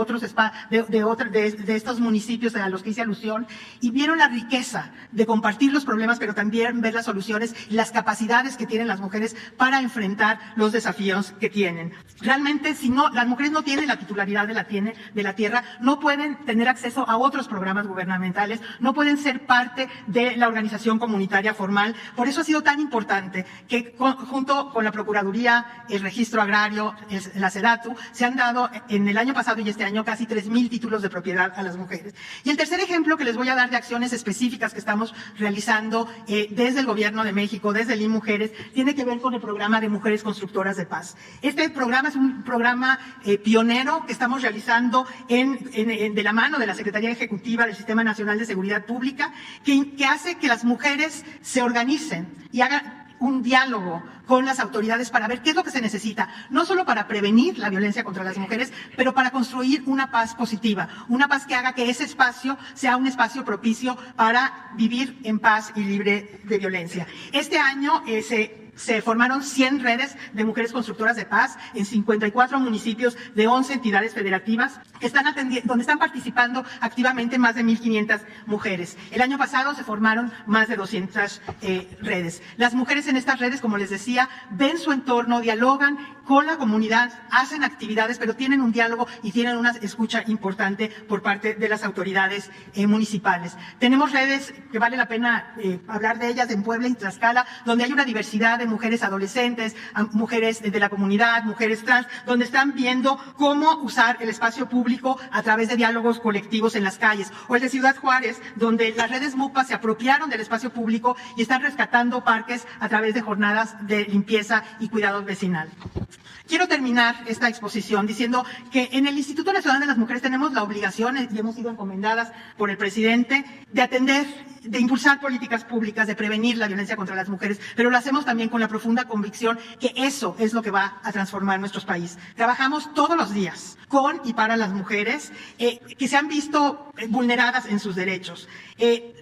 estos municipios a los que hice alusión y vieron la riqueza de compartir los problemas, pero también ver las soluciones y las capacidades que tienen las mujeres para enfrentar los desafíos que tienen. Realmente, si no, las mujeres no tienen la titularidad de la tierra, no pueden tener acceso a otros programas gubernamentales, no pueden ser parte de la organización comunitaria formal. Por eso ha sido tan importante que junto con la Procuraduría, el Registro Agrario, la SEDATU, se han dado en el año pasado y este año casi 3,000 títulos de propiedad a las mujeres. Y el tercer ejemplo que les voy a dar de acciones específicas que estamos realizando desde el Gobierno de México, desde el IMujeres, tiene que ver con el programa de Mujeres Constructoras de Paz. Este programa es un programa pionero que estamos realizando de la mano de la Secretaría Ejecutiva del Sistema Nacional de Seguridad Pública, que hace que las mujeres se organicen y hagan un diálogo con las autoridades para ver qué es lo que se necesita, no solo para prevenir la violencia contra las mujeres, pero para construir una paz positiva, una paz que haga que ese espacio sea un espacio propicio para vivir en paz y libre de violencia. Este año se formaron 100 redes de mujeres constructoras de paz en 54 municipios de 11 entidades federativas que están donde están participando activamente más de 1,500 mujeres. El año pasado se formaron más de 200 redes. Las mujeres en estas redes, como les decía, ven su entorno, dialogan con la comunidad, hacen actividades, pero tienen un diálogo y tienen una escucha importante por parte de las autoridades municipales. Tenemos redes que vale la pena hablar de ellas en Puebla y Tlaxcala, donde hay una diversidad de mujeres adolescentes, mujeres de la comunidad, mujeres trans, donde están viendo cómo usar el espacio público a través de diálogos colectivos en las calles. O el de Ciudad Juárez, donde las redes MUPA se apropiaron del espacio público y están rescatando parques a través de jornadas de limpieza y cuidado vecinal. Quiero terminar esta exposición diciendo que en el Instituto Nacional de las Mujeres tenemos la obligación, y hemos sido encomendadas por el presidente, de atender, de impulsar políticas públicas, de prevenir la violencia contra las mujeres, pero lo hacemos también con la profunda convicción que eso es lo que va a transformar nuestros países. Trabajamos todos los días con y para las mujeres que se han visto vulneradas en sus derechos.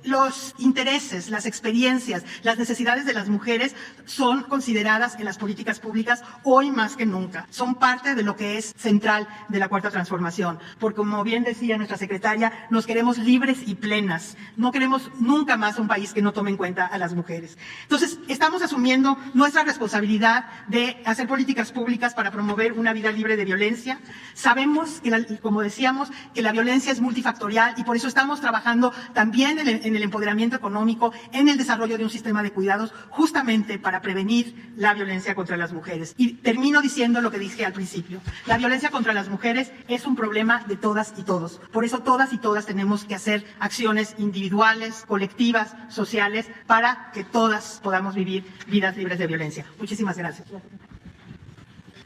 Los intereses, las experiencias, las necesidades de las mujeres son consideradas en las políticas públicas hoy más que nunca. Son parte de lo que es central de la Cuarta Transformación. Porque como bien decía nuestra secretaria, nos queremos libres y plenas. No queremos nunca más un país que no tome en cuenta a las mujeres. Entonces, estamos asumiendo nuestra responsabilidad de hacer políticas públicas para promover una vida libre de violencia. Sabemos, como decíamos, que la violencia es multifactorial y por eso estamos trabajando también en el empoderamiento económico, en el desarrollo de un sistema de cuidados, justamente para prevenir la violencia contra las mujeres. Y termino diciendo lo que dije al principio. La violencia contra las mujeres es un problema de todas y todos. Por eso todas y todas tenemos que hacer acciones individuales, colectivas, sociales, para que todas podamos vivir vidas libres de violencia. Muchísimas gracias.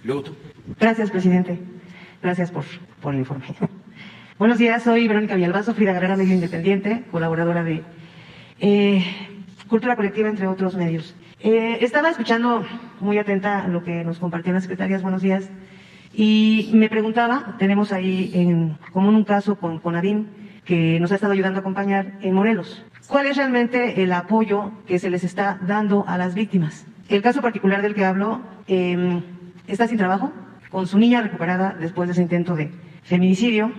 Luego tú. Gracias, presidente. Gracias por el informe. Buenos días, soy Verónica Villalbazo, Frida Guerrera, medio independiente, colaboradora de Cultura Colectiva, entre otros medios. Estaba escuchando muy atenta a lo que nos compartían las secretarias, buenos días, y me preguntaba, tenemos ahí en común un caso con CONAVIM, que nos ha estado ayudando a acompañar en Morelos. ¿Cuál es realmente el apoyo que se les está dando a las víctimas? El caso particular del que hablo está sin trabajo, con su niña recuperada después de ese intento de feminicidio,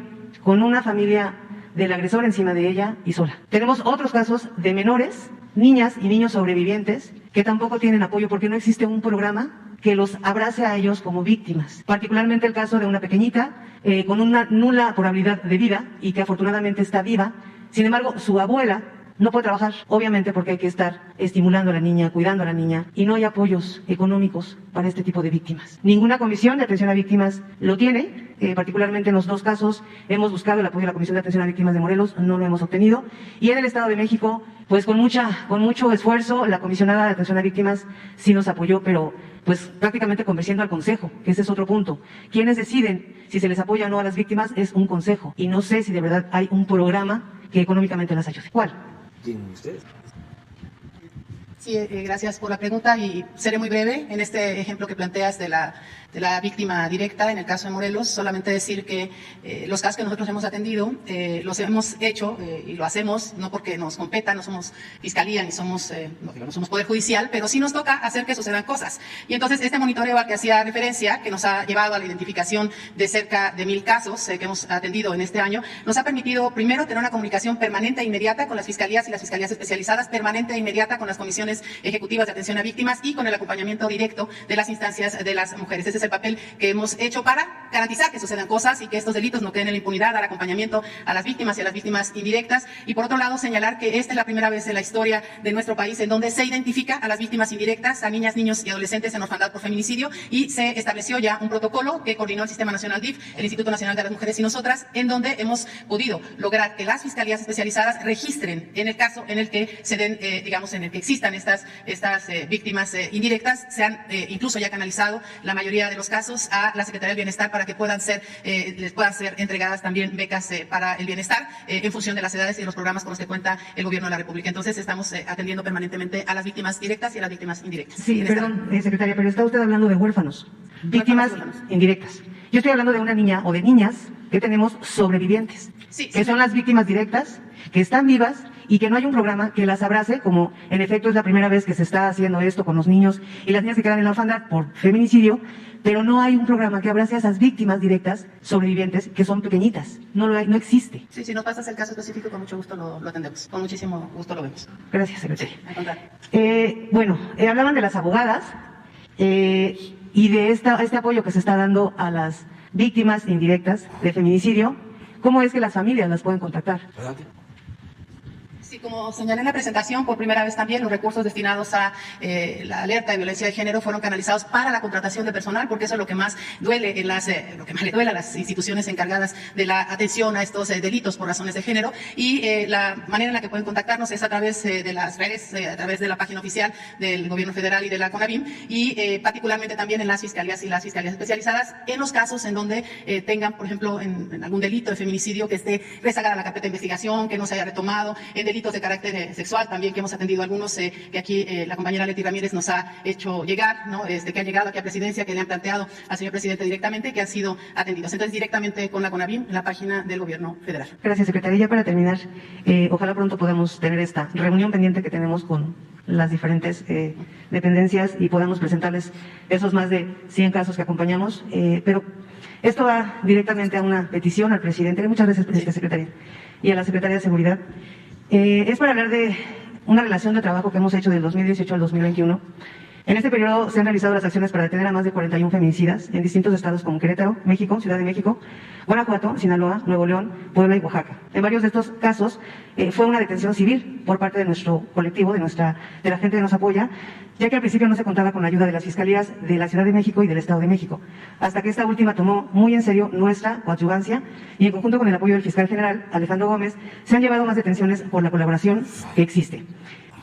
con una familia del agresor encima de ella y sola. Tenemos otros casos de menores, niñas y niños sobrevivientes que tampoco tienen apoyo porque no existe un programa que los abrace a ellos como víctimas. Particularmente el caso de una pequeñita con una nula probabilidad de vida y que afortunadamente está viva. Sin embargo, su abuela no puede trabajar, obviamente porque hay que estar estimulando a la niña, cuidando a la niña, y no hay apoyos económicos para este tipo de víctimas. Ninguna comisión de atención a víctimas lo tiene, particularmente en los dos casos hemos buscado el apoyo de la Comisión de Atención a Víctimas de Morelos, no lo hemos obtenido, y en el Estado de México, pues con mucho esfuerzo, la comisionada de atención a víctimas sí nos apoyó, pero pues prácticamente convenciendo al consejo, que ese es otro punto. Quienes deciden si se les apoya o no a las víctimas es un consejo, y no sé si de verdad hay un programa que económicamente las ayude. ¿Cuál? ¿Tienen ustedes? Sí, gracias por la pregunta y seré muy breve en este ejemplo que planteas de la víctima directa en el caso de Morelos. Solamente decir que los casos que nosotros hemos atendido los hemos hecho y lo hacemos no porque nos competa, no somos fiscalía ni somos, no somos poder judicial, pero sí nos toca hacer que sucedan cosas. Y entonces este monitoreo al que hacía referencia, que nos ha llevado a la identificación de cerca de 1,000 casos que hemos atendido en este año, nos ha permitido primero tener una comunicación permanente e inmediata con las fiscalías y las fiscalías especializadas, permanente e inmediata con las comisiones ejecutivas de atención a víctimas y con el acompañamiento directo de las instancias de las mujeres. Ese es el papel que hemos hecho para garantizar que sucedan cosas y que estos delitos no queden en la impunidad, dar acompañamiento a las víctimas y a las víctimas indirectas. Y por otro lado, señalar que esta es la primera vez en la historia de nuestro país en donde se identifica a las víctimas indirectas, a niñas, niños y adolescentes en orfandad por feminicidio, y se estableció ya un protocolo que coordinó el Sistema Nacional DIF, el Instituto Nacional de las Mujeres y nosotras, en donde hemos podido lograr que las fiscalías especializadas registren en el caso en el que se den, digamos, en el que existan estas víctimas indirectas, se han incluso ya canalizado la mayoría de los casos a la Secretaría del Bienestar para que les puedan ser entregadas también becas para el bienestar en función de las edades y de los programas con los que cuenta el Gobierno de la República. Entonces estamos atendiendo permanentemente a las víctimas directas y a las víctimas indirectas. Sí, perdón, secretaria, pero está usted hablando de huérfanos, víctimas indirectas. Yo estoy hablando de una niña o de niñas que tenemos sobrevivientes, que son las víctimas directas, que están vivas y que no hay un programa que las abrace, como en efecto es la primera vez que se está haciendo esto con los niños y las niñas que quedan en la orfandad por feminicidio, pero no hay un programa que abrace a esas víctimas directas sobrevivientes que son pequeñitas. No lo hay, no existe. Sí, si nos pasas el caso específico, con mucho gusto lo atendemos. Con muchísimo gusto lo vemos. Gracias, secretaria. Al contrario. Bueno, hablaban de las abogadas y de este apoyo que se está dando a las víctimas indirectas de feminicidio. ¿Cómo es que las familias las pueden contactar? Adelante. Sí, como señalé en la presentación, por primera vez también los recursos destinados a la alerta de violencia de género fueron canalizados para la contratación de personal, porque eso es lo que más duele lo que más le duele a las instituciones encargadas de la atención a estos delitos por razones de género. Y la manera en la que pueden contactarnos es a través de las redes, a través de la página oficial del Gobierno Federal y de la CONAVIM, y particularmente también en las fiscalías y las fiscalías especializadas, en los casos en donde tengan, por ejemplo, en algún delito de feminicidio que esté rezagada la carpeta de investigación, que no se haya retomado, en delitos de carácter sexual también, que hemos atendido algunos que aquí la compañera Leti Ramírez nos ha hecho llegar, ¿no? Que han llegado aquí a Presidencia, que le han planteado al señor presidente directamente, que han sido atendidos. Entonces, directamente con la CONAVIM, en la página del Gobierno Federal. Gracias, secretaria. Ya para terminar, ojalá pronto podamos tener esta reunión pendiente que tenemos con las diferentes dependencias y podamos presentarles esos más de 100 casos que acompañamos, pero esto va directamente a una petición al presidente. Muchas gracias, secretaria, y a la Secretaría de Seguridad. Es para hablar de una relación de trabajo que hemos hecho del 2018 al 2021. En este periodo se han realizado las acciones para detener a más de 41 feminicidas en distintos estados como Querétaro, México, Ciudad de México, Guanajuato, Sinaloa, Nuevo León, Puebla y Oaxaca. En varios de estos casos fue una detención civil por parte de nuestro colectivo, de la gente que nos apoya, ya que al principio no se contaba con la ayuda de las fiscalías de la Ciudad de México y del Estado de México, hasta que esta última tomó muy en serio nuestra coadyuvancia y en conjunto con el apoyo del fiscal general Alejandro Gómez se han llevado más detenciones por la colaboración que existe.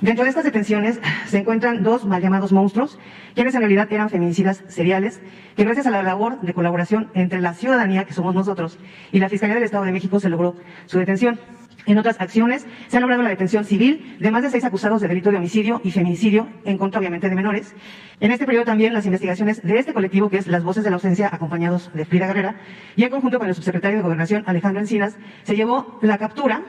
Dentro de estas detenciones se encuentran dos mal llamados monstruos, quienes en realidad eran feminicidas seriales, que gracias a la labor de colaboración entre la ciudadanía, que somos nosotros, y la Fiscalía del Estado de México se logró su detención. En otras acciones se ha logrado la detención civil de más de 6 acusados de delito de homicidio y feminicidio en contra obviamente de menores. En este periodo también las investigaciones de este colectivo, que es Las Voces de la Ausencia, acompañados de Frida Guerrera, y en conjunto con el subsecretario de Gobernación Alejandro Encinas, se llevó a la captura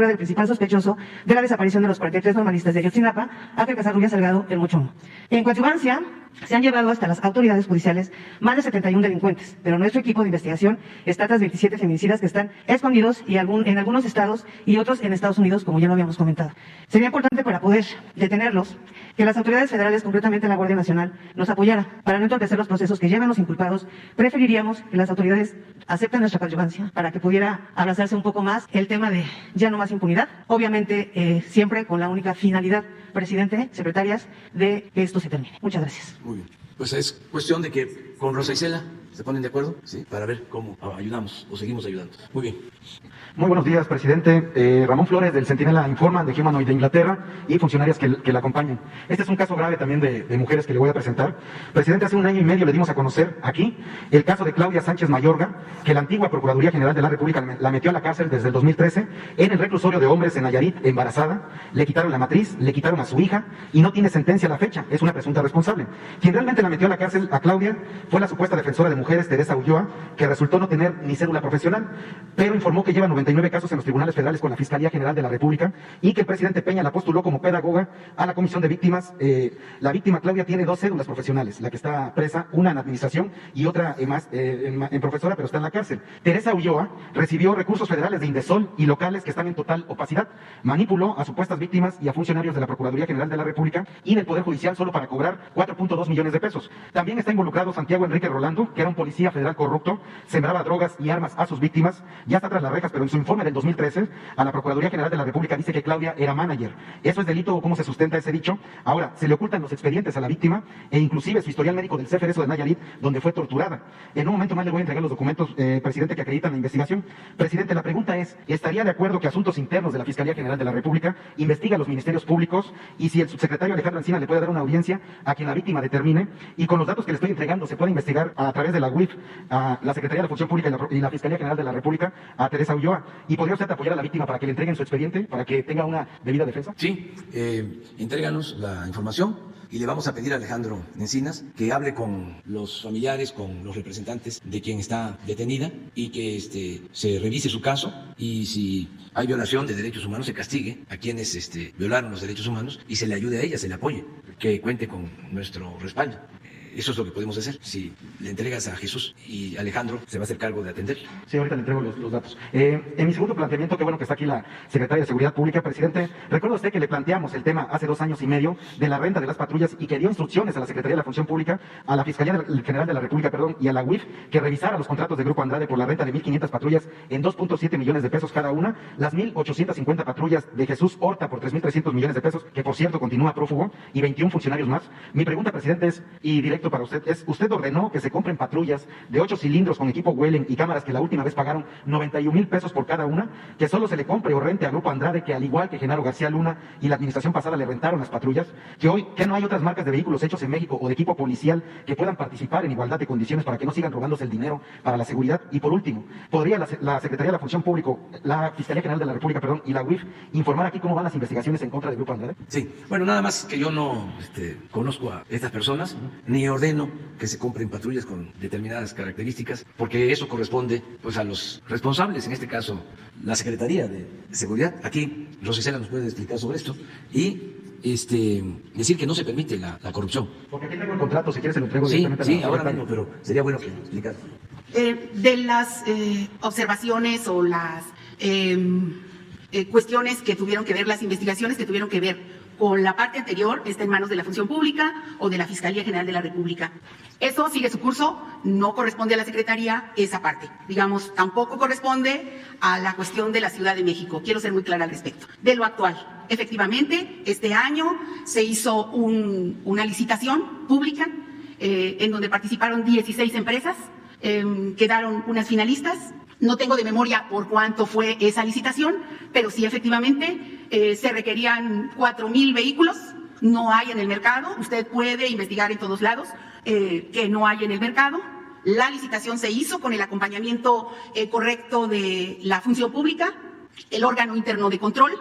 del principal sospechoso de la desaparición de los 43 normalistas de Ayotzinapa, Ángel Casarrubia Salgado, el Mochomo. En coadyuvancia se han llevado hasta las autoridades judiciales más de 71 delincuentes, pero nuestro equipo de investigación está tras 27 feminicidas que están escondidos y en algunos estados y otros en Estados Unidos, como ya lo habíamos comentado. Sería importante, para poder detenerlos, que las autoridades federales, concretamente la Guardia Nacional, nos apoyara. Para no entorpecer los procesos que llevan los inculpados, preferiríamos que las autoridades acepten nuestra coadyuvancia para que pudiera abrazarse un poco más el tema de ya no más impunidad. Obviamente, siempre con la única finalidad, presidente, secretarias, de que esto se termine. Muchas gracias. Muy bien. Pues es cuestión de que con Rosa Isela se ponen de acuerdo, ¿sí? Para ver cómo ayudamos o seguimos ayudando. Muy bien. Muy buenos días, presidente. Ramón Flores, del Centinela Informa, de Humanoid de Inglaterra, y funcionarias que la acompañan. Este es un caso grave también de mujeres que le voy a presentar. Presidente, hace 1 año y medio le dimos a conocer aquí el caso de Claudia Sánchez Mayorga, que la antigua Procuraduría General de la República la metió a la cárcel desde el 2013 en el reclusorio de hombres en Nayarit, embarazada. Le quitaron la matriz, le quitaron a su hija y no tiene sentencia a la fecha. Es una presunta responsable. Quien realmente la metió a la cárcel a Claudia fue la supuesta defensora de mujeres, Teresa Ulloa, que resultó no tener ni cédula profesional, pero informó que lleva 99 casos en los tribunales federales con la Fiscalía General de la República y que el presidente Peña la postuló como pedagoga a la Comisión de Víctimas. La víctima Claudia tiene 2 cédulas profesionales, la que está presa, una en administración y otra en profesora, pero está en la cárcel. Teresa Ulloa recibió recursos federales de Indesol y locales que están en total opacidad. Manipuló a supuestas víctimas y a funcionarios de la Procuraduría General de la República y del Poder Judicial solo para cobrar 4.2 millones de pesos. También está involucrado Santiago Enrique Rolando, que era un un policía federal corrupto sembraba drogas y armas a sus víctimas. Ya está tras las rejas, pero en su informe del 2013 a la Procuraduría General de la República dice que Claudia era manager. ¿Eso es delito o cómo se sustenta ese dicho? Ahora, se le ocultan los expedientes a la víctima e inclusive su historial médico del CFRSO de Nayarit, donde fue torturada. En un momento más le voy a entregar los documentos, presidente, que acreditan la investigación. Presidente, la pregunta es, ¿estaría de acuerdo que Asuntos Internos de la Fiscalía General de la República investiga a los ministerios públicos y si el subsecretario Alejandro Encina le puede dar una audiencia a quien la víctima determine? Y con los datos que le estoy entregando se puede investigar a través de la UIF a la Secretaría de la Función Pública y la Fiscalía General de la República a Teresa Ulloa. ¿Y podría usted apoyar a la víctima para que le entreguen su expediente, para que tenga una debida defensa? Sí, entréganos la información. Y le vamos a pedir a Alejandro Encinas que hable con los familiares, con los representantes de quien está detenida y que se revise su caso y si hay violación de derechos humanos se castigue a quienes violaron los derechos humanos y se le ayude a ella, se le apoye, que cuente con nuestro respaldo. Eso es lo que podemos hacer. Si le entregas a Jesús y Alejandro se va a hacer cargo de atender. Sí, ahorita le entrego los datos. En mi segundo planteamiento, qué bueno que está aquí la Secretaria de Seguridad Pública, presidente. Recuerda usted que le planteamos el tema hace 2 años y medio de la renta de las patrullas y que dio instrucciones a la Secretaría de la Función Pública, a la Fiscalía General de la República, y a la UIF que revisara los contratos de Grupo Andrade por la renta de 1.500 patrullas en 2.7 millones de pesos cada una, las 1.850 patrullas de Jesús Horta por 3.300 millones de pesos, que por cierto continúa prófugo, y 21 funcionarios más. Mi pregunta, presidente, es, y directo para usted, ¿usted ordenó que se compren patrullas de 8 cilindros con equipo Wellen y cámaras que la última vez pagaron 91,000 pesos por cada una? Que solo se le compre o rente a Grupo Andrade, que al igual que Genaro García Luna y la administración pasada le rentaron las patrullas, que no hay otras marcas de vehículos hechos en México o de equipo policial que puedan participar en igualdad de condiciones para que no sigan robándose el dinero para la seguridad. Y por último, ¿podría la Secretaría de la Función Pública, la Fiscalía General de la República, y la UIF informar aquí cómo van las investigaciones en contra de Grupo Andrade? Sí, bueno, nada más que yo no conozco a estas personas, ni ordeno que se compren patrullas con determinadas características, porque eso corresponde pues a los responsables, en este caso la Secretaría de Seguridad. Aquí Rosicela nos puede explicar sobre esto y decir que no se permite la corrupción. Porque aquí tengo el contrato, si quieres se lo entrego sí, directamente sí, ahora mismo, pero sería bueno que lo explicara. De las observaciones o las cuestiones que tuvieron que ver, las investigaciones que tuvieron que ver con la parte anterior, está en manos de la Función Pública o de la Fiscalía General de la República. Eso sigue su curso, no corresponde a la Secretaría esa parte. Digamos, tampoco corresponde a la cuestión de la Ciudad de México. Quiero ser muy clara al respecto. De lo actual, efectivamente, este año se hizo una licitación pública en donde participaron 16 empresas, quedaron unas finalistas. No tengo de memoria por cuánto fue esa licitación, pero sí efectivamente se requerían 4,000 vehículos. No hay en el mercado. Usted puede investigar en todos lados que no hay en el mercado. La licitación se hizo con el acompañamiento correcto de la Función Pública, el órgano interno de control,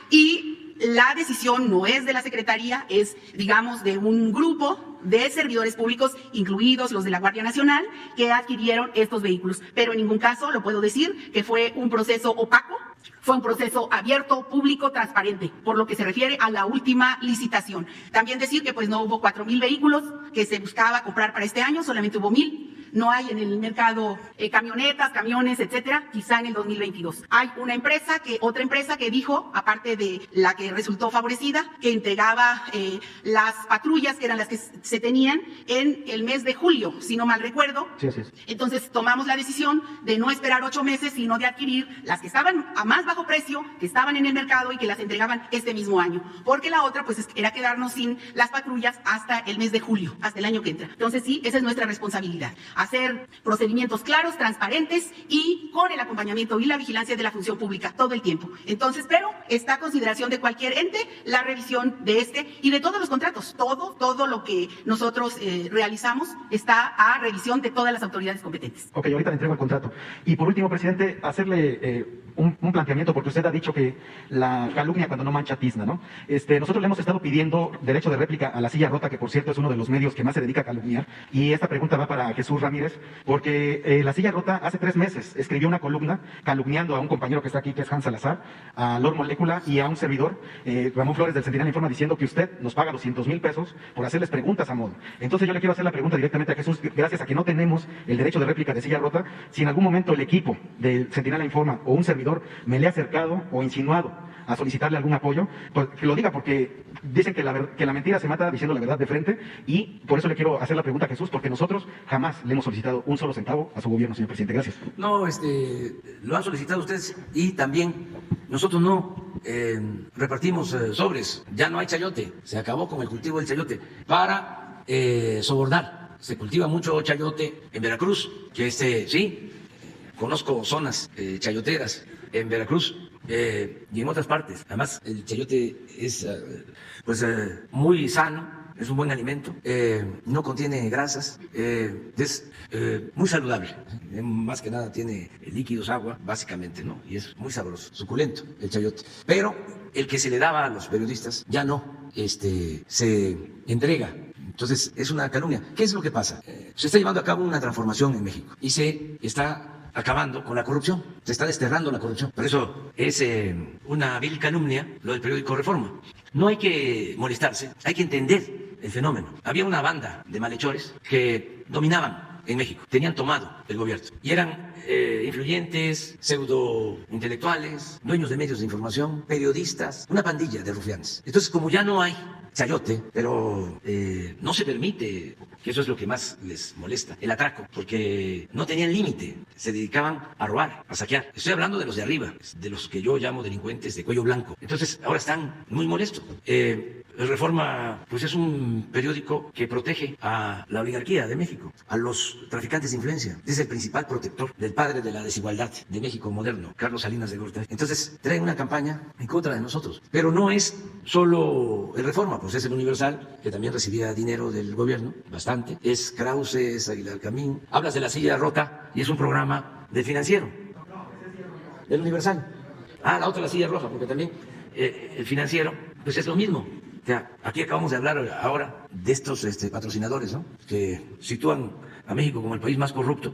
y la decisión no es de la Secretaría, es, digamos, de un grupo de servidores públicos, incluidos los de la Guardia Nacional, que adquirieron estos vehículos. Pero en ningún caso lo puedo decir que fue un proceso opaco, fue un proceso abierto, público, transparente, por lo que se refiere a la última licitación. También decir que pues no hubo 4,000 vehículos que se buscaba comprar para este año, solamente hubo 1,000. No hay en el mercado camionetas, camiones, etcétera, quizá en el 2022. Hay otra empresa que dijo, aparte de la que resultó favorecida, que entregaba las patrullas que eran las que se tenían en el mes de julio, si no mal recuerdo. Sí, así es. Entonces tomamos la decisión de no esperar 8 meses, sino de adquirir las que estaban a más bajo precio, que estaban en el mercado y que las entregaban este mismo año. Porque la otra pues era quedarnos sin las patrullas hasta el mes de julio, hasta el año que entra. Entonces sí, esa es nuestra responsabilidad. Hacer procedimientos claros, transparentes y con el acompañamiento y la vigilancia de la Función Pública todo el tiempo. Entonces, pero está a consideración de cualquier ente la revisión de y de todos los contratos. Todo lo que nosotros realizamos está a revisión de todas las autoridades competentes. Ok, ahorita le entrego el contrato. Y por último, presidente, hacerle un planteamiento, porque usted ha dicho que la calumnia cuando no mancha tizna, ¿no? Nosotros le hemos estado pidiendo derecho de réplica a La Silla Rota, que por cierto es uno de los medios que más se dedica a calumniar, y esta pregunta va para Jesús Ramírez, porque La Silla Rota hace 3 meses escribió una columna calumniando a un compañero que está aquí, que es Hans Salazar, a Lord Molécula y a un servidor, Ramón Flores del Centinela Informa, diciendo que usted nos paga 200,000 pesos por hacerles preguntas a modo. Entonces yo le quiero hacer la pregunta directamente a Jesús, gracias a que no tenemos el derecho de réplica de Silla Rota, si en algún momento el equipo del Centinela Informa o un servidor me le ha acercado o insinuado a solicitarle algún apoyo, pues que lo diga, porque dicen que la mentira se mata diciendo la verdad de frente, y por eso le quiero hacer la pregunta a Jesús, porque nosotros jamás le hemos solicitado un solo centavo a su gobierno, señor presidente. Gracias. No, lo han solicitado ustedes, y también nosotros no repartimos sobres. Ya no hay chayote, se acabó con el cultivo del chayote para sobornar. Se cultiva mucho chayote en Veracruz, que sí, conozco zonas chayoteras en Veracruz y en otras partes. Además, el chayote es muy sano. Es un buen alimento, no contiene grasas, es muy saludable. Más que nada tiene líquidos, agua, básicamente, ¿no? Y es muy sabroso, suculento el chayote. Pero el que se le daba a los periodistas ya no, se entrega. Entonces es una calumnia. ¿Qué es lo que pasa? Se está llevando a cabo una transformación en México y se está acabando con la corrupción, se está desterrando la corrupción. Por eso es una vil calumnia lo del periódico Reforma. No hay que molestarse, hay que entender el fenómeno. Había una banda de malhechores que dominaban en México, tenían tomado el gobierno y eran influyentes, pseudo intelectuales, dueños de medios de información, periodistas, una pandilla de rufianes. Entonces, como ya no hay chayote, pero no se permite, que eso es lo que más les molesta, el atraco, porque no tenían límite, se dedicaban a robar, a saquear. Estoy hablando de los de arriba, de los que yo llamo delincuentes de cuello blanco. Entonces, ahora están muy molestos. Reforma, pues es un periódico que protege a la oligarquía de México, a los traficantes de influencia. Es el principal protector del padre de la desigualdad de México moderno, Carlos Salinas de Gortari. Entonces, traen una campaña en contra de nosotros. Pero no es solo el Reforma, pues es el Universal, que también recibía dinero del gobierno, bastante. Es Krause, es Aguilar Camín. Hablas de La Silla Rota y es un programa del Financiero. El Universal. La otra La Silla Roja, porque también el Financiero, pues es lo mismo. O sea, aquí acabamos de hablar ahora de estos patrocinadores, ¿no? Que sitúan a México como el país más corrupto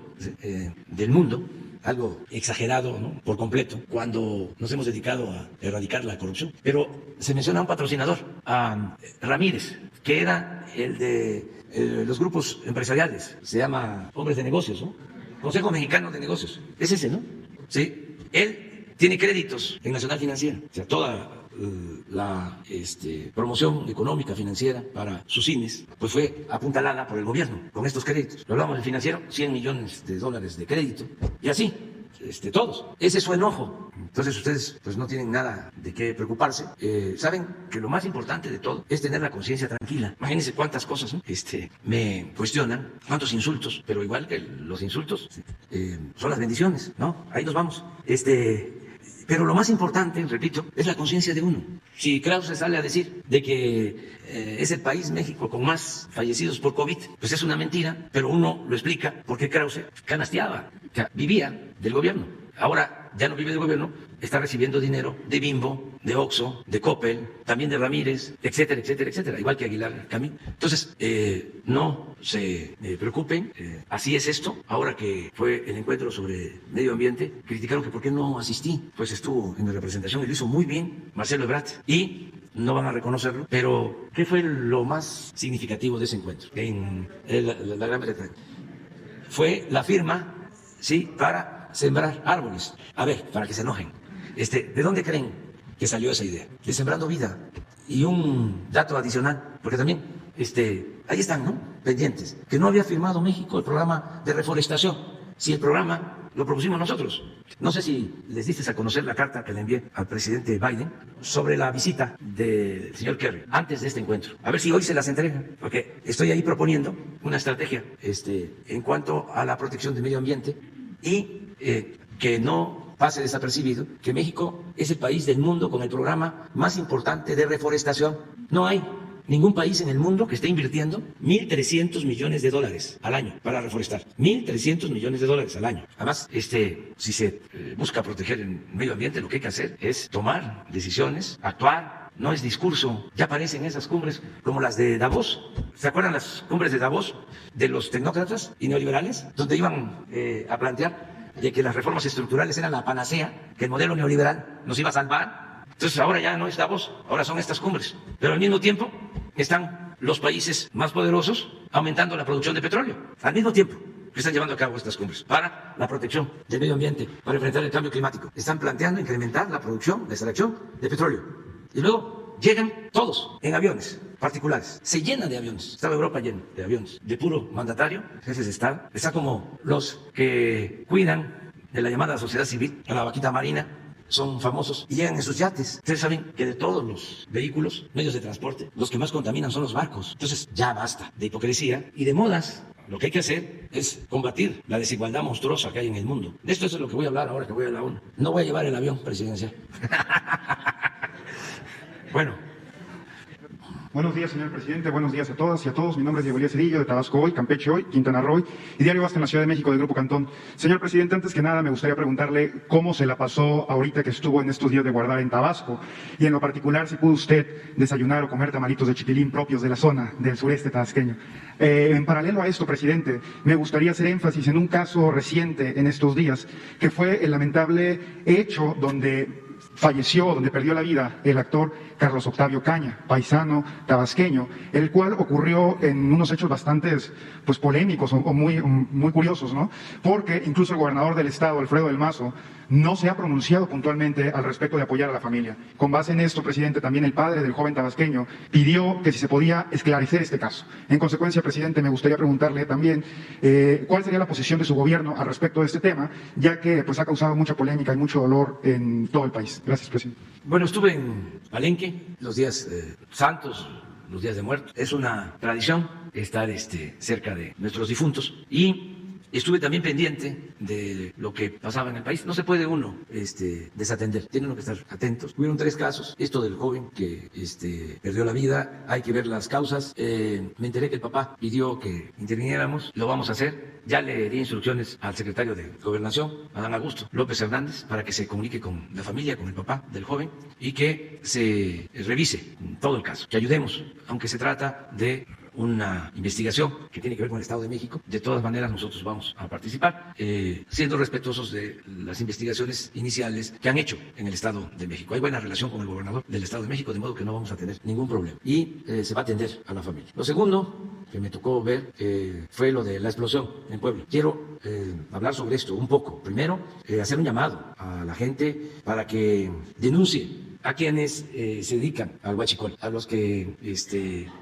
del mundo, algo exagerado, ¿no? Por completo, cuando nos hemos dedicado a erradicar la corrupción. Pero se menciona a un patrocinador, a Ramírez, que era el de los grupos empresariales, se llama Hombres de Negocios, ¿no? Consejo Mexicano de Negocios, es ese, ¿no? Sí, él tiene créditos en Nacional Financiera, o sea, toda la promoción económica financiera para sus cines pues fue apuntalada por el gobierno con estos créditos. Lo hablamos del Financiero, $100 millones de crédito, y así todos. Ese es su enojo. Entonces ustedes pues no tienen nada de qué preocuparse. Saben que lo más importante de todo es tener la conciencia tranquila. Imagínense cuántas cosas, ¿no? Me cuestionan, cuántos insultos, pero igual que los insultos son las bendiciones, ¿no? Ahí nos vamos. Pero lo más importante, repito, es la conciencia de uno. Si Krause sale a decir de que es el país, México, con más fallecidos por COVID, pues es una mentira, pero uno lo explica porque Krause canasteaba, o sea, vivía del gobierno. Ahora ya no vive del gobierno, está recibiendo dinero de Bimbo, de Oxxo, de Coppel, también de Ramírez, etcétera, etcétera, etcétera, igual que Aguilar Camín. Entonces, no se preocupen, así es esto. Ahora que fue el encuentro sobre medio ambiente, criticaron que por qué no asistí. Pues estuvo en mi representación y lo hizo muy bien Marcelo Ebrard. Y no van a reconocerlo, pero ¿qué fue lo más significativo de ese encuentro en la Gran Bretaña? Fue la firma, sí, para sembrar árboles. A ver, para que se enojen. ¿De dónde creen que salió esa idea? De Sembrando Vida. Y un dato adicional, porque también, ahí están, ¿no? Pendientes. Que no había firmado México el programa de reforestación. Si el programa lo propusimos nosotros. No sé si les diste a conocer la carta que le envié al presidente Biden sobre la visita del señor Kerry antes de este encuentro. A ver si hoy se las entregan, porque estoy ahí proponiendo una estrategia en cuanto a la protección del medio ambiente y que no pase desapercibido que México es el país del mundo con el programa más importante de reforestación. No hay ningún país en el mundo que esté invirtiendo $1.300 millones al año para reforestar. $1.300 millones al año. Además, si se busca proteger el medio ambiente, lo que hay que hacer es tomar decisiones, actuar. No es discurso. Ya aparecen esas cumbres como las de Davos. ¿Se acuerdan las cumbres de Davos de los tecnócratas y neoliberales? Donde iban a plantear de que las reformas estructurales eran la panacea, que el modelo neoliberal nos iba a salvar. Entonces ahora ya no es Davos, ahora son estas cumbres. Pero al mismo tiempo están los países más poderosos aumentando la producción de petróleo. Al mismo tiempo. que están llevando a cabo estas cumbres para la protección del medio ambiente, para enfrentar el cambio climático. Están planteando incrementar la producción, la extracción de petróleo. Y luego llegan todos en aviones particulares. Se llena de aviones. Estaba Europa llena de aviones. De puro mandatario, jefes de Estado. Está como los que cuidan de la llamada sociedad civil, a la vaquita marina. Son famosos y llegan en sus yates. Ustedes saben que de todos los vehículos, medios de transporte, los que más contaminan son los barcos. Entonces ya basta de hipocresía y de modas. Lo que hay que hacer es combatir la desigualdad monstruosa que hay en el mundo. De esto es lo que voy a hablar ahora que voy a la ONU. No voy a llevar el avión presidencial. Bueno. Buenos días, señor presidente. Buenos días a todas y a todos. Mi nombre es Diego Elías Cedillo, de Tabasco Hoy, Campeche Hoy, Quintana Roo y Diario Basta en la Ciudad de México, del Grupo Cantón. Señor presidente, antes que nada me gustaría preguntarle cómo se la pasó ahorita que estuvo en estos días de guardar en Tabasco y en lo particular si pudo usted desayunar o comer tamalitos de chipilín propios de la zona del sureste tabasqueño. En paralelo a esto, presidente, me gustaría hacer énfasis en un caso reciente en estos días, que fue el lamentable hecho donde falleció, donde perdió la vida el actor Carlos Octavio Caña, paisano tabasqueño, el cual ocurrió en unos hechos bastante polémicos o muy curiosos, ¿no? Porque incluso el gobernador del estado, Alfredo del Mazo, no se ha pronunciado puntualmente al respecto de apoyar a la familia. Con base en esto, presidente, también el padre del joven tabasqueño pidió que si se podía esclarecer este caso. En consecuencia, presidente, me gustaría preguntarle también cuál sería la posición de su gobierno al respecto de este tema, ya que ha causado mucha polémica y mucho dolor en todo el país. Gracias, presidente. Bueno, estuve en Palenque los días santos, los días de muertos. Es una tradición estar cerca de nuestros difuntos y estuve también pendiente de lo que pasaba en el país. No se puede uno desatender, tiene uno que estar atentos. Hubieron 3 casos. Esto del joven que perdió la vida, hay que ver las causas. Me enteré que el papá pidió que interviniéramos, lo vamos a hacer. Ya le di instrucciones al secretario de Gobernación, Adán Augusto López Hernández, para que se comunique con la familia, con el papá del joven y que se revise todo el caso, que ayudemos, aunque se trata de una investigación que tiene que ver con el Estado de México. De todas maneras, nosotros vamos a participar, siendo respetuosos de las investigaciones iniciales que han hecho en el Estado de México. Hay buena relación con el gobernador del Estado de México, de modo que no vamos a tener ningún problema. Y se va a atender a la familia. Lo segundo que me tocó ver fue lo de la explosión en Puebla. Quiero hablar sobre esto un poco. Primero, hacer un llamado a la gente para que denuncie a quienes se dedican al huachicol, a los que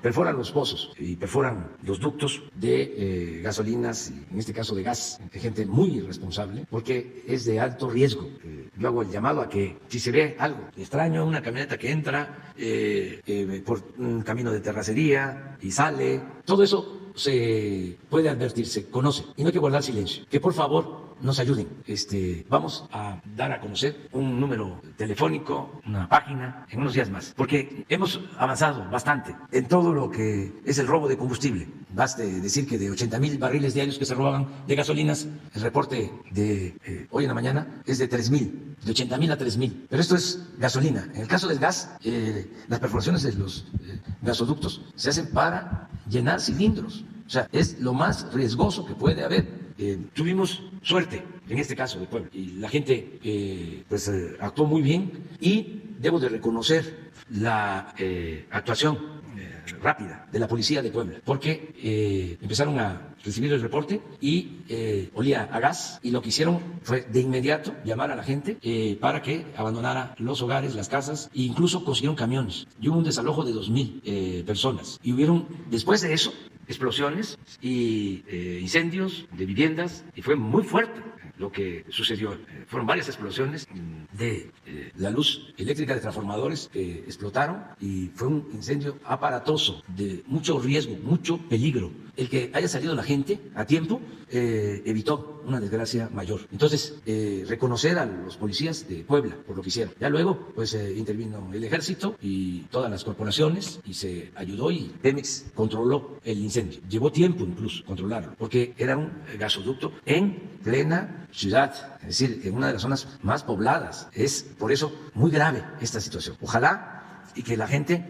perforan los pozos y perforan los ductos de gasolinas, y en este caso de gas, de gente muy irresponsable, porque es de alto riesgo. Yo hago el llamado a que si se ve algo extraño, una camioneta que entra por un camino de terracería y sale, todo eso se puede advertir, se conoce y no hay que guardar silencio. Que por favor nos ayuden. Vamos a dar a conocer un número telefónico, una página, en unos días más, porque hemos avanzado bastante en todo lo que es el robo de combustible. Baste decir que de 80,000 barriles diarios que se robaban de gasolinas, el reporte de hoy en la mañana es de 3,000, de 80,000 a 3,000. Pero esto es gasolina. En el caso del gas, las perforaciones de los gasoductos se hacen para llenar cilindros. O sea, es lo más riesgoso que puede haber. Tuvimos suerte en este caso de Puebla y la gente actuó muy bien y debo de reconocer la actuación rápida de la policía de Puebla, porque empezaron a recibir el reporte y olía a gas, y lo que hicieron fue de inmediato llamar a la gente para que abandonara los hogares, las casas, e incluso consiguieron camiones y hubo un desalojo de 2,000 personas, y hubieron después de eso explosiones y incendios de viviendas, y fue muy fuerte lo que sucedió. Fueron varias explosiones de la luz eléctrica de transformadores que explotaron, y fue un incendio aparatoso de mucho riesgo, mucho peligro. El que haya salido la gente a tiempo evitó una desgracia mayor. Entonces, reconocer a los policías de Puebla por lo que hicieron. Ya luego, intervino el ejército y todas las corporaciones y se ayudó, y Pemex controló el incendio. Llevó tiempo incluso controlarlo, porque era un gasoducto en plena ciudad, es decir, en una de las zonas más pobladas. Es por eso muy grave esta situación. Ojalá y que la gente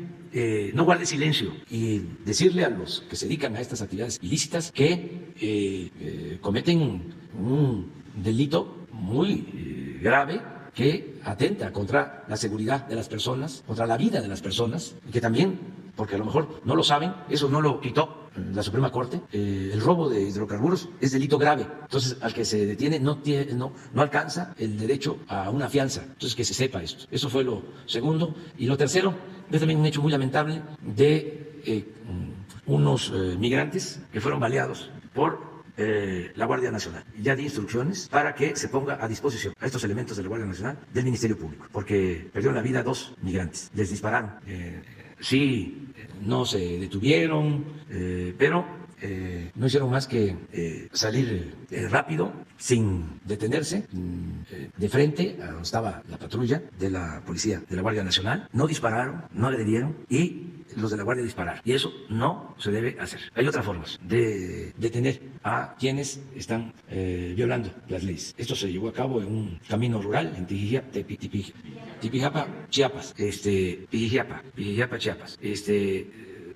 no guarde silencio y decirle a los que se dedican a estas actividades ilícitas que cometen un delito muy grave que atenta contra la seguridad de las personas, contra la vida de las personas, y que también porque a lo mejor no lo saben, eso no lo quitó la Suprema Corte, el robo de hidrocarburos es delito grave, entonces al que se detiene no alcanza el derecho a una fianza, entonces que se sepa esto. Eso fue lo segundo. Y lo tercero, es también un hecho muy lamentable de unos migrantes que fueron baleados por la Guardia Nacional. Ya di instrucciones para que se ponga a disposición a estos elementos de la Guardia Nacional del Ministerio Público, porque perdieron la vida 2 migrantes, les dispararon. Sí, no se detuvieron, pero no hicieron más que salir rápido, sin detenerse, de frente a donde estaba la patrulla de la policía de la Guardia Nacional. No dispararon, no agredieron y los de la Guardia dispararon. Y eso no se debe hacer. Hay otras formas de detener a quienes están violando las leyes. Esto se llevó a cabo en un camino rural en Tipijapa, Chiapas. Pijijiapa, Chiapas.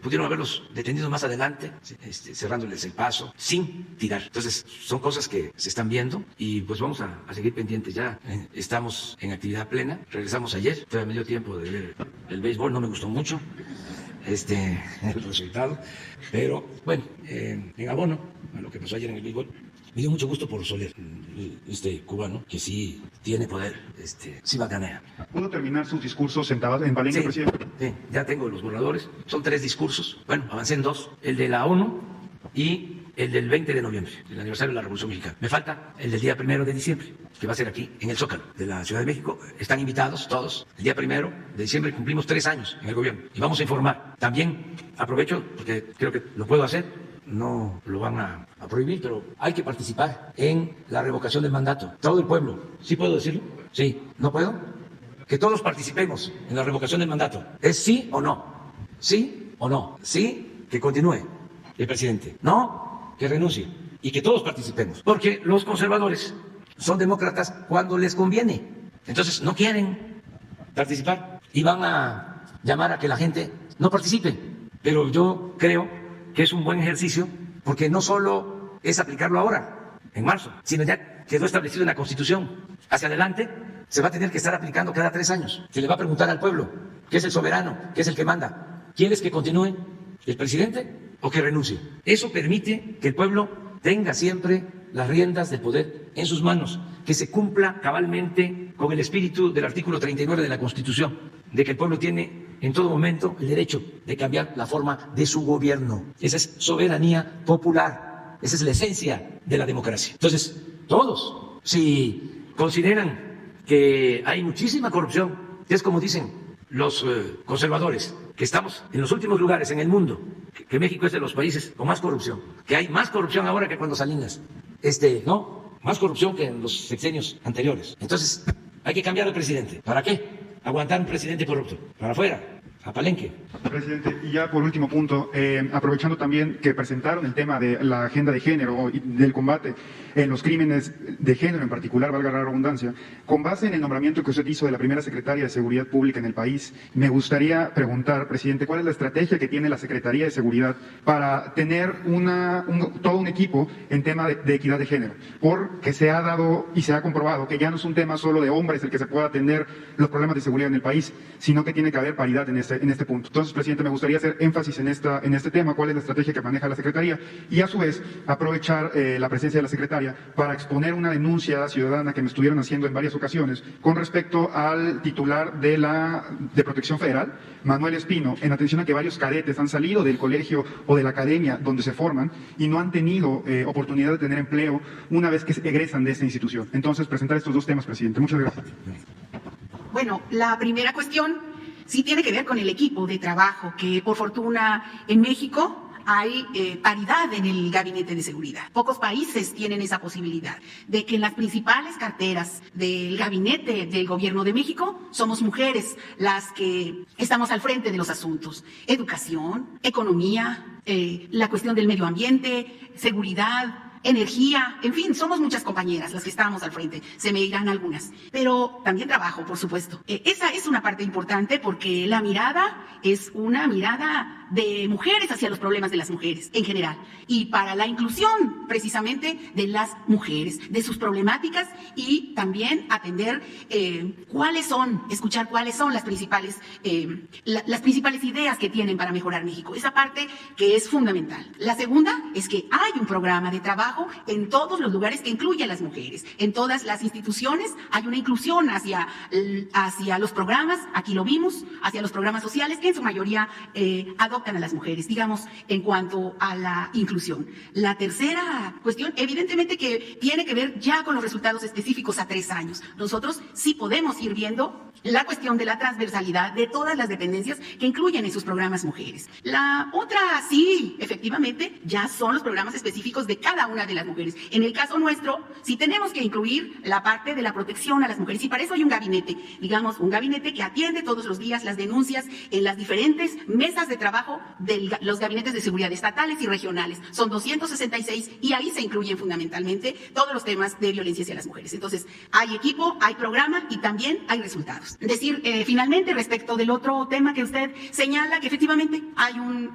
Pudieron haberlos detenido más adelante, cerrándoles el paso, sin tirar. Entonces, son cosas que se están viendo y pues vamos a seguir pendientes. Ya estamos en actividad plena. Regresamos ayer, todavía me dio tiempo de ver el béisbol, no me gustó mucho el resultado, pero bueno, en abono a lo que pasó ayer en el béisbol, me dio mucho gusto por Soler, cubano, que sí tiene poder, sí va a ganar. ¿Pudo terminar sus discursos sentados en Palenque, presidente? Sí, ya tengo los borradores, son 3 discursos, bueno, avancé en 2, el de la ONU y el del 20 de noviembre, el aniversario de la Revolución Mexicana. Me falta el del día 1 de diciembre, que va a ser aquí, en el Zócalo de la Ciudad de México. Están invitados todos. El día 1 de diciembre cumplimos 3 años en el gobierno y vamos a informar. También aprovecho, porque creo que lo puedo hacer, no lo van a prohibir, pero hay que participar en la revocación del mandato. Todo el pueblo. ¿Sí puedo decirlo? Sí. ¿No puedo? Que todos participemos en la revocación del mandato. ¿Es sí o no? ¿Sí o no? Sí, que continúe el presidente. No, que renuncie. Y que todos participemos. Porque los conservadores son demócratas cuando les conviene. Entonces no quieren participar y van a llamar a que la gente no participe. Pero yo creo que es un buen ejercicio, porque no solo es aplicarlo ahora, en marzo, sino ya quedó establecido en la Constitución. Hacia adelante se va a tener que estar aplicando cada 3 años. Se le va a preguntar al pueblo, ¿qué es el soberano? ¿Qué es el que manda? ¿Quieres que continúe el presidente o que renuncie? Eso permite que el pueblo tenga siempre las riendas del poder en sus manos, que se cumpla cabalmente con el espíritu del artículo 39 de la Constitución, de que el pueblo tiene en todo momento el derecho de cambiar la forma de su gobierno. Esa es soberanía popular, esa es la esencia de la democracia. Entonces, todos, si consideran que hay muchísima corrupción, que es como dicen los conservadores, que estamos en los últimos lugares en el mundo, que México es de los países con más corrupción, que hay más corrupción ahora que cuando Salinas, más corrupción que en los sexenios anteriores. Entonces, hay que cambiar al presidente. ¿Para qué? Aguantar un presidente corrupto. Para afuera, a Palenque. Presidente, y ya por último punto, aprovechando también que presentaron el tema de la agenda de género y del combate en los crímenes de género en particular, valga la redundancia, con base en el nombramiento que usted hizo de la primera secretaria de Seguridad Pública en el país, me gustaría preguntar, presidente, ¿cuál es la estrategia que tiene la Secretaría de Seguridad para tener todo un equipo en tema de equidad de género? Porque se ha dado y se ha comprobado que ya no es un tema solo de hombres el que se pueda atender los problemas de seguridad en el país, sino que tiene que haber paridad en este punto. Entonces, presidente, me gustaría hacer énfasis en este tema, cuál es la estrategia que maneja la Secretaría y a su vez aprovechar la presencia de la Secretaria para exponer una denuncia ciudadana que me estuvieron haciendo en varias ocasiones con respecto al titular de Protección Federal, Manuel Espino, en atención a que varios cadetes han salido del colegio o de la academia donde se forman y no han tenido oportunidad de tener empleo una vez que egresan de esta institución. Entonces, presentar estos 2 temas, presidente. Muchas gracias. Bueno, la primera cuestión sí tiene que ver con el equipo de trabajo, que por fortuna en México hay paridad en el gabinete de seguridad. Pocos países tienen esa posibilidad de que en las principales carteras del gabinete del gobierno de México somos mujeres las que estamos al frente de los asuntos. Educación, economía, la cuestión del medio ambiente, seguridad, energía, en fin, somos muchas compañeras las que estamos al frente, se me irán algunas, pero también trabajo, por supuesto. Esa es una parte importante porque la mirada es una mirada de mujeres hacia los problemas de las mujeres en general y para la inclusión precisamente de las mujeres, de sus problemáticas y también atender escuchar cuáles son las principales ideas que tienen para mejorar México. Esa parte que es fundamental. La segunda es que hay un programa de trabajo en todos los lugares que incluye a las mujeres. En todas las instituciones hay una inclusión hacia los programas, aquí lo vimos, hacia los programas sociales que en su mayoría adoptan a las mujeres, digamos, en cuanto a la inclusión. La tercera cuestión, evidentemente que tiene que ver ya con los resultados específicos a 3 años. Nosotros sí podemos ir viendo la cuestión de la transversalidad de todas las dependencias que incluyen en sus programas mujeres. La otra, sí, efectivamente, ya son los programas específicos de cada una de las mujeres. En el caso nuestro, sí tenemos que incluir la parte de la protección a las mujeres y para eso hay un gabinete, digamos, un gabinete que atiende todos los días las denuncias en las diferentes mesas de trabajo de los gabinetes de seguridad estatales y regionales. Son 266 y ahí se incluyen fundamentalmente todos los temas de violencia hacia las mujeres. Entonces, hay equipo, hay programa y también hay resultados. Decir, finalmente, respecto del otro tema que usted señala, que efectivamente hay un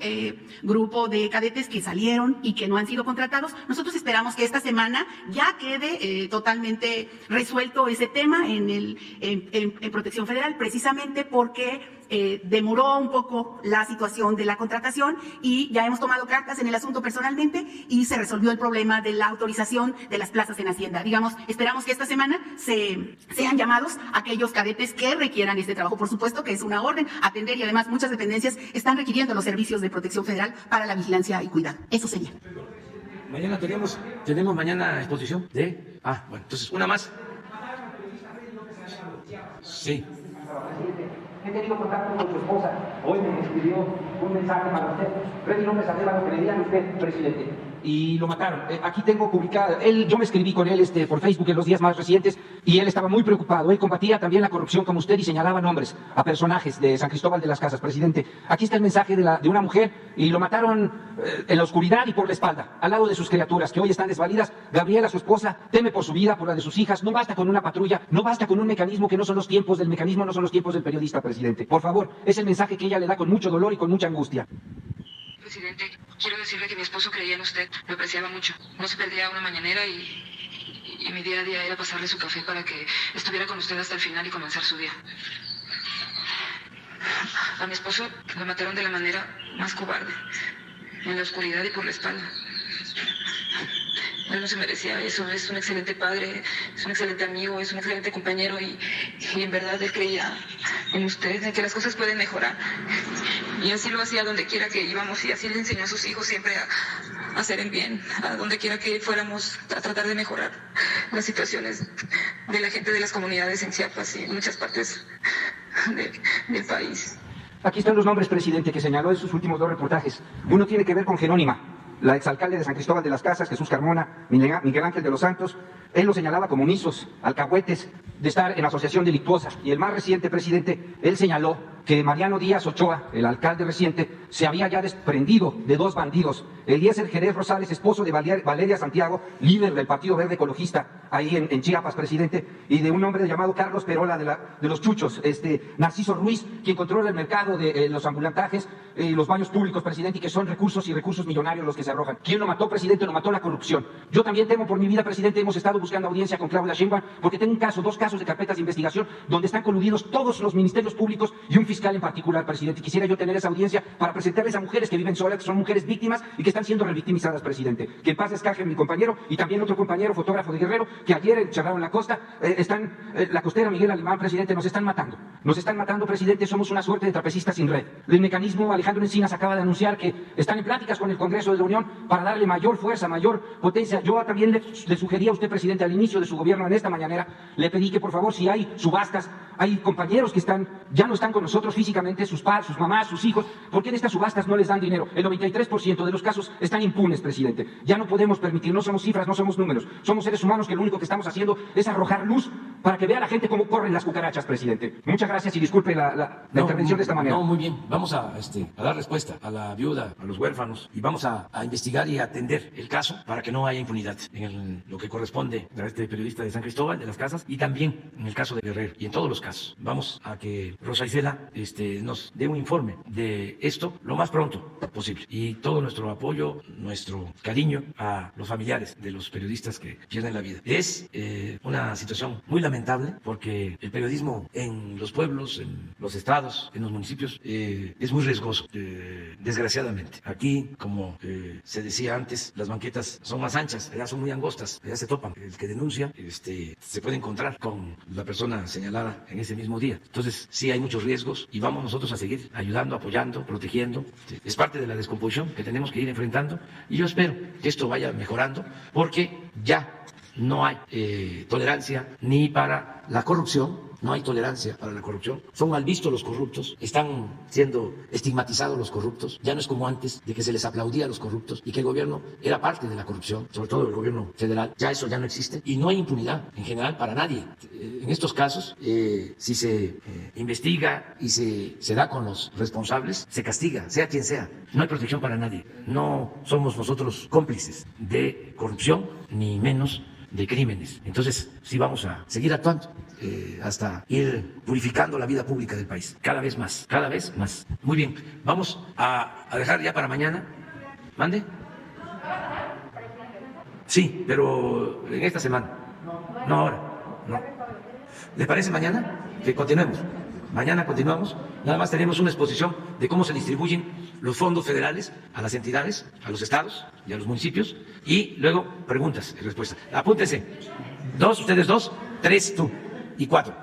grupo de cadetes que salieron y que no han sido contratados. Nosotros esperamos que esta semana ya quede totalmente resuelto ese tema en Protección Federal, precisamente porque demoró un poco la situación de la contratación y ya hemos tomado cartas en el asunto personalmente y se resolvió el problema de la autorización de las plazas en Hacienda. Digamos, esperamos que esta semana sean llamados aquellos cadetes que requieran este trabajo. Por supuesto que es una orden atender y además muchas dependencias están requiriendo los servicios de Protección Federal para la vigilancia y cuidado. Eso sería. Mañana tenemos mañana exposición de... bueno, entonces una más. Sí. He tenido contacto con su esposa. Hoy me escribió un mensaje para usted. Freddy López Arevalo, que le digan usted, presidente. Y lo mataron. Aquí tengo publicada. Yo me escribí con él por Facebook en los días más recientes y él estaba muy preocupado. Él combatía también la corrupción como usted y señalaba nombres a personajes de San Cristóbal de las Casas, presidente. Aquí está el mensaje de una mujer y lo mataron en la oscuridad y por la espalda, al lado de sus criaturas que hoy están desvalidas. Gabriela, su esposa, teme por su vida, por la de sus hijas. No basta con una patrulla, no basta con un mecanismo que no son los tiempos del mecanismo, no son los tiempos del periodista, presidente. Por favor, es el mensaje que ella le da con mucho dolor y con mucha angustia. Presidente, quiero decirle que mi esposo creía en usted, lo apreciaba mucho. No se perdía una mañanera y mi día a día era pasarle su café para que estuviera con usted hasta el final y comenzar su día. A mi esposo lo mataron de la manera más cobarde, en la oscuridad y por la espalda. Él no se merecía eso, es un excelente padre, es un excelente amigo, es un excelente compañero y en verdad él creía en usted, en que las cosas pueden mejorar. Y así lo hacía donde quiera que íbamos y así le enseñó a sus hijos siempre a hacer el bien, a donde quiera que fuéramos a tratar de mejorar las situaciones de la gente de las comunidades en Chiapas y en muchas partes del país. Aquí están los nombres, presidente, que señaló en sus últimos 2 reportajes. Uno tiene que ver con Jerónima, la exalcalde de San Cristóbal de las Casas, Jesús Carmona, Miguel Ángel de los Santos. Él lo señalaba como omisos, alcahuetes, de estar en asociación delictuosa. Y el más reciente, presidente, él señaló que Mariano Díaz Ochoa, el alcalde reciente, se había ya desprendido de 2 bandidos. Eliezer Jerez Rosales, esposo de Valeria Santiago, líder del Partido Verde Ecologista, ahí en Chiapas, presidente, y de un hombre llamado Carlos Perola de los Chuchos, Narciso Ruiz, quien controla el mercado de los ambulantajes, los baños públicos, presidente, y que son recursos y recursos millonarios los que se arrojan. ¿Quién lo mató, presidente? Lo mató la corrupción. Yo también temo por mi vida, presidente. Hemos estado buscando audiencia con Claudia Sheinbaum porque tengo 2 casos de carpetas de investigación donde están coludidos todos los ministerios públicos y un fiscal en particular, presidente. Quisiera yo tener esa audiencia para presentarles a mujeres que viven solas, que son mujeres víctimas y que están siendo revictimizadas, presidente. Que en paz descanse mi compañero y también otro compañero, fotógrafo de Guerrero, que ayer en Cerrado en la Costa, la costera Miguel Alemán, presidente, nos están matando. Nos están matando, presidente. Somos una suerte de trapecistas sin red. El mecanismo, Alejandro Encinas acaba de anunciar que están en pláticas con el Congreso de la Unión para darle mayor fuerza, mayor potencia. Yo también le sugería a usted, presidente, al inicio de su gobierno en esta mañanera, le pedí que por favor, si hay subastas, hay compañeros que ya no están con nosotros físicamente, sus padres, sus mamás, sus hijos, ¿por qué en estas subastas no les dan dinero? El 93% de los casos están impunes, presidente. Ya no podemos permitir, no somos cifras, no somos números, somos seres humanos que lo único que estamos haciendo es arrojar luz para que vea la gente cómo corren las cucarachas, presidente. Muchas gracias y disculpe la intervención de esta manera. No, muy bien. Vamos a dar respuesta a la viuda, a los huérfanos, y vamos a investigar y atender el caso para que no haya impunidad en lo que corresponde a este periodista de San Cristóbal, de las Casas, y también en el caso de Guerrero, y en todos los casos. Vamos a que Rosa Isela nos dé un informe de esto lo más pronto posible. Y todo nuestro apoyo, nuestro cariño a los familiares de los periodistas que pierden la vida. Es una situación muy lamentable porque el periodismo en los pueblos, en los estados, en los municipios, es muy riesgoso, desgraciadamente. Aquí, como se decía antes, las banquetas son más anchas, allá son muy angostas, allá se topan. El que denuncia se puede encontrar con la persona señalada en ese mismo día. Entonces, sí hay muchos riesgos y vamos nosotros a seguir ayudando, apoyando, protegiendo. Es parte de la descomposición que tenemos que ir enfrentando y yo espero que esto vaya mejorando porque ya no hay tolerancia ni para la corrupción. No hay tolerancia para la corrupción. Son mal vistos los corruptos, están siendo estigmatizados los corruptos. Ya no es como antes, de que se les aplaudía a los corruptos y que el gobierno era parte de la corrupción, sobre todo el gobierno federal. Ya eso ya no existe y no hay impunidad en general para nadie. En estos casos, si se investiga y se da con los responsables, se castiga, sea quien sea. No hay protección para nadie. No somos nosotros cómplices de corrupción, ni menos de crímenes. Entonces, sí vamos a seguir actuando hasta ir purificando la vida pública del país. Cada vez más, cada vez más. Muy bien, vamos a dejar ya para mañana. ¿Mande? Sí, pero en esta semana. No ahora. No. ¿Le parece mañana? Que continuemos. Mañana continuamos. Nada más tenemos una exposición de cómo se distribuyen los fondos federales a las entidades, a los estados y a los municipios. Y luego preguntas y respuestas. Apúntense. 2, ustedes 2, 3, tú. Y 4.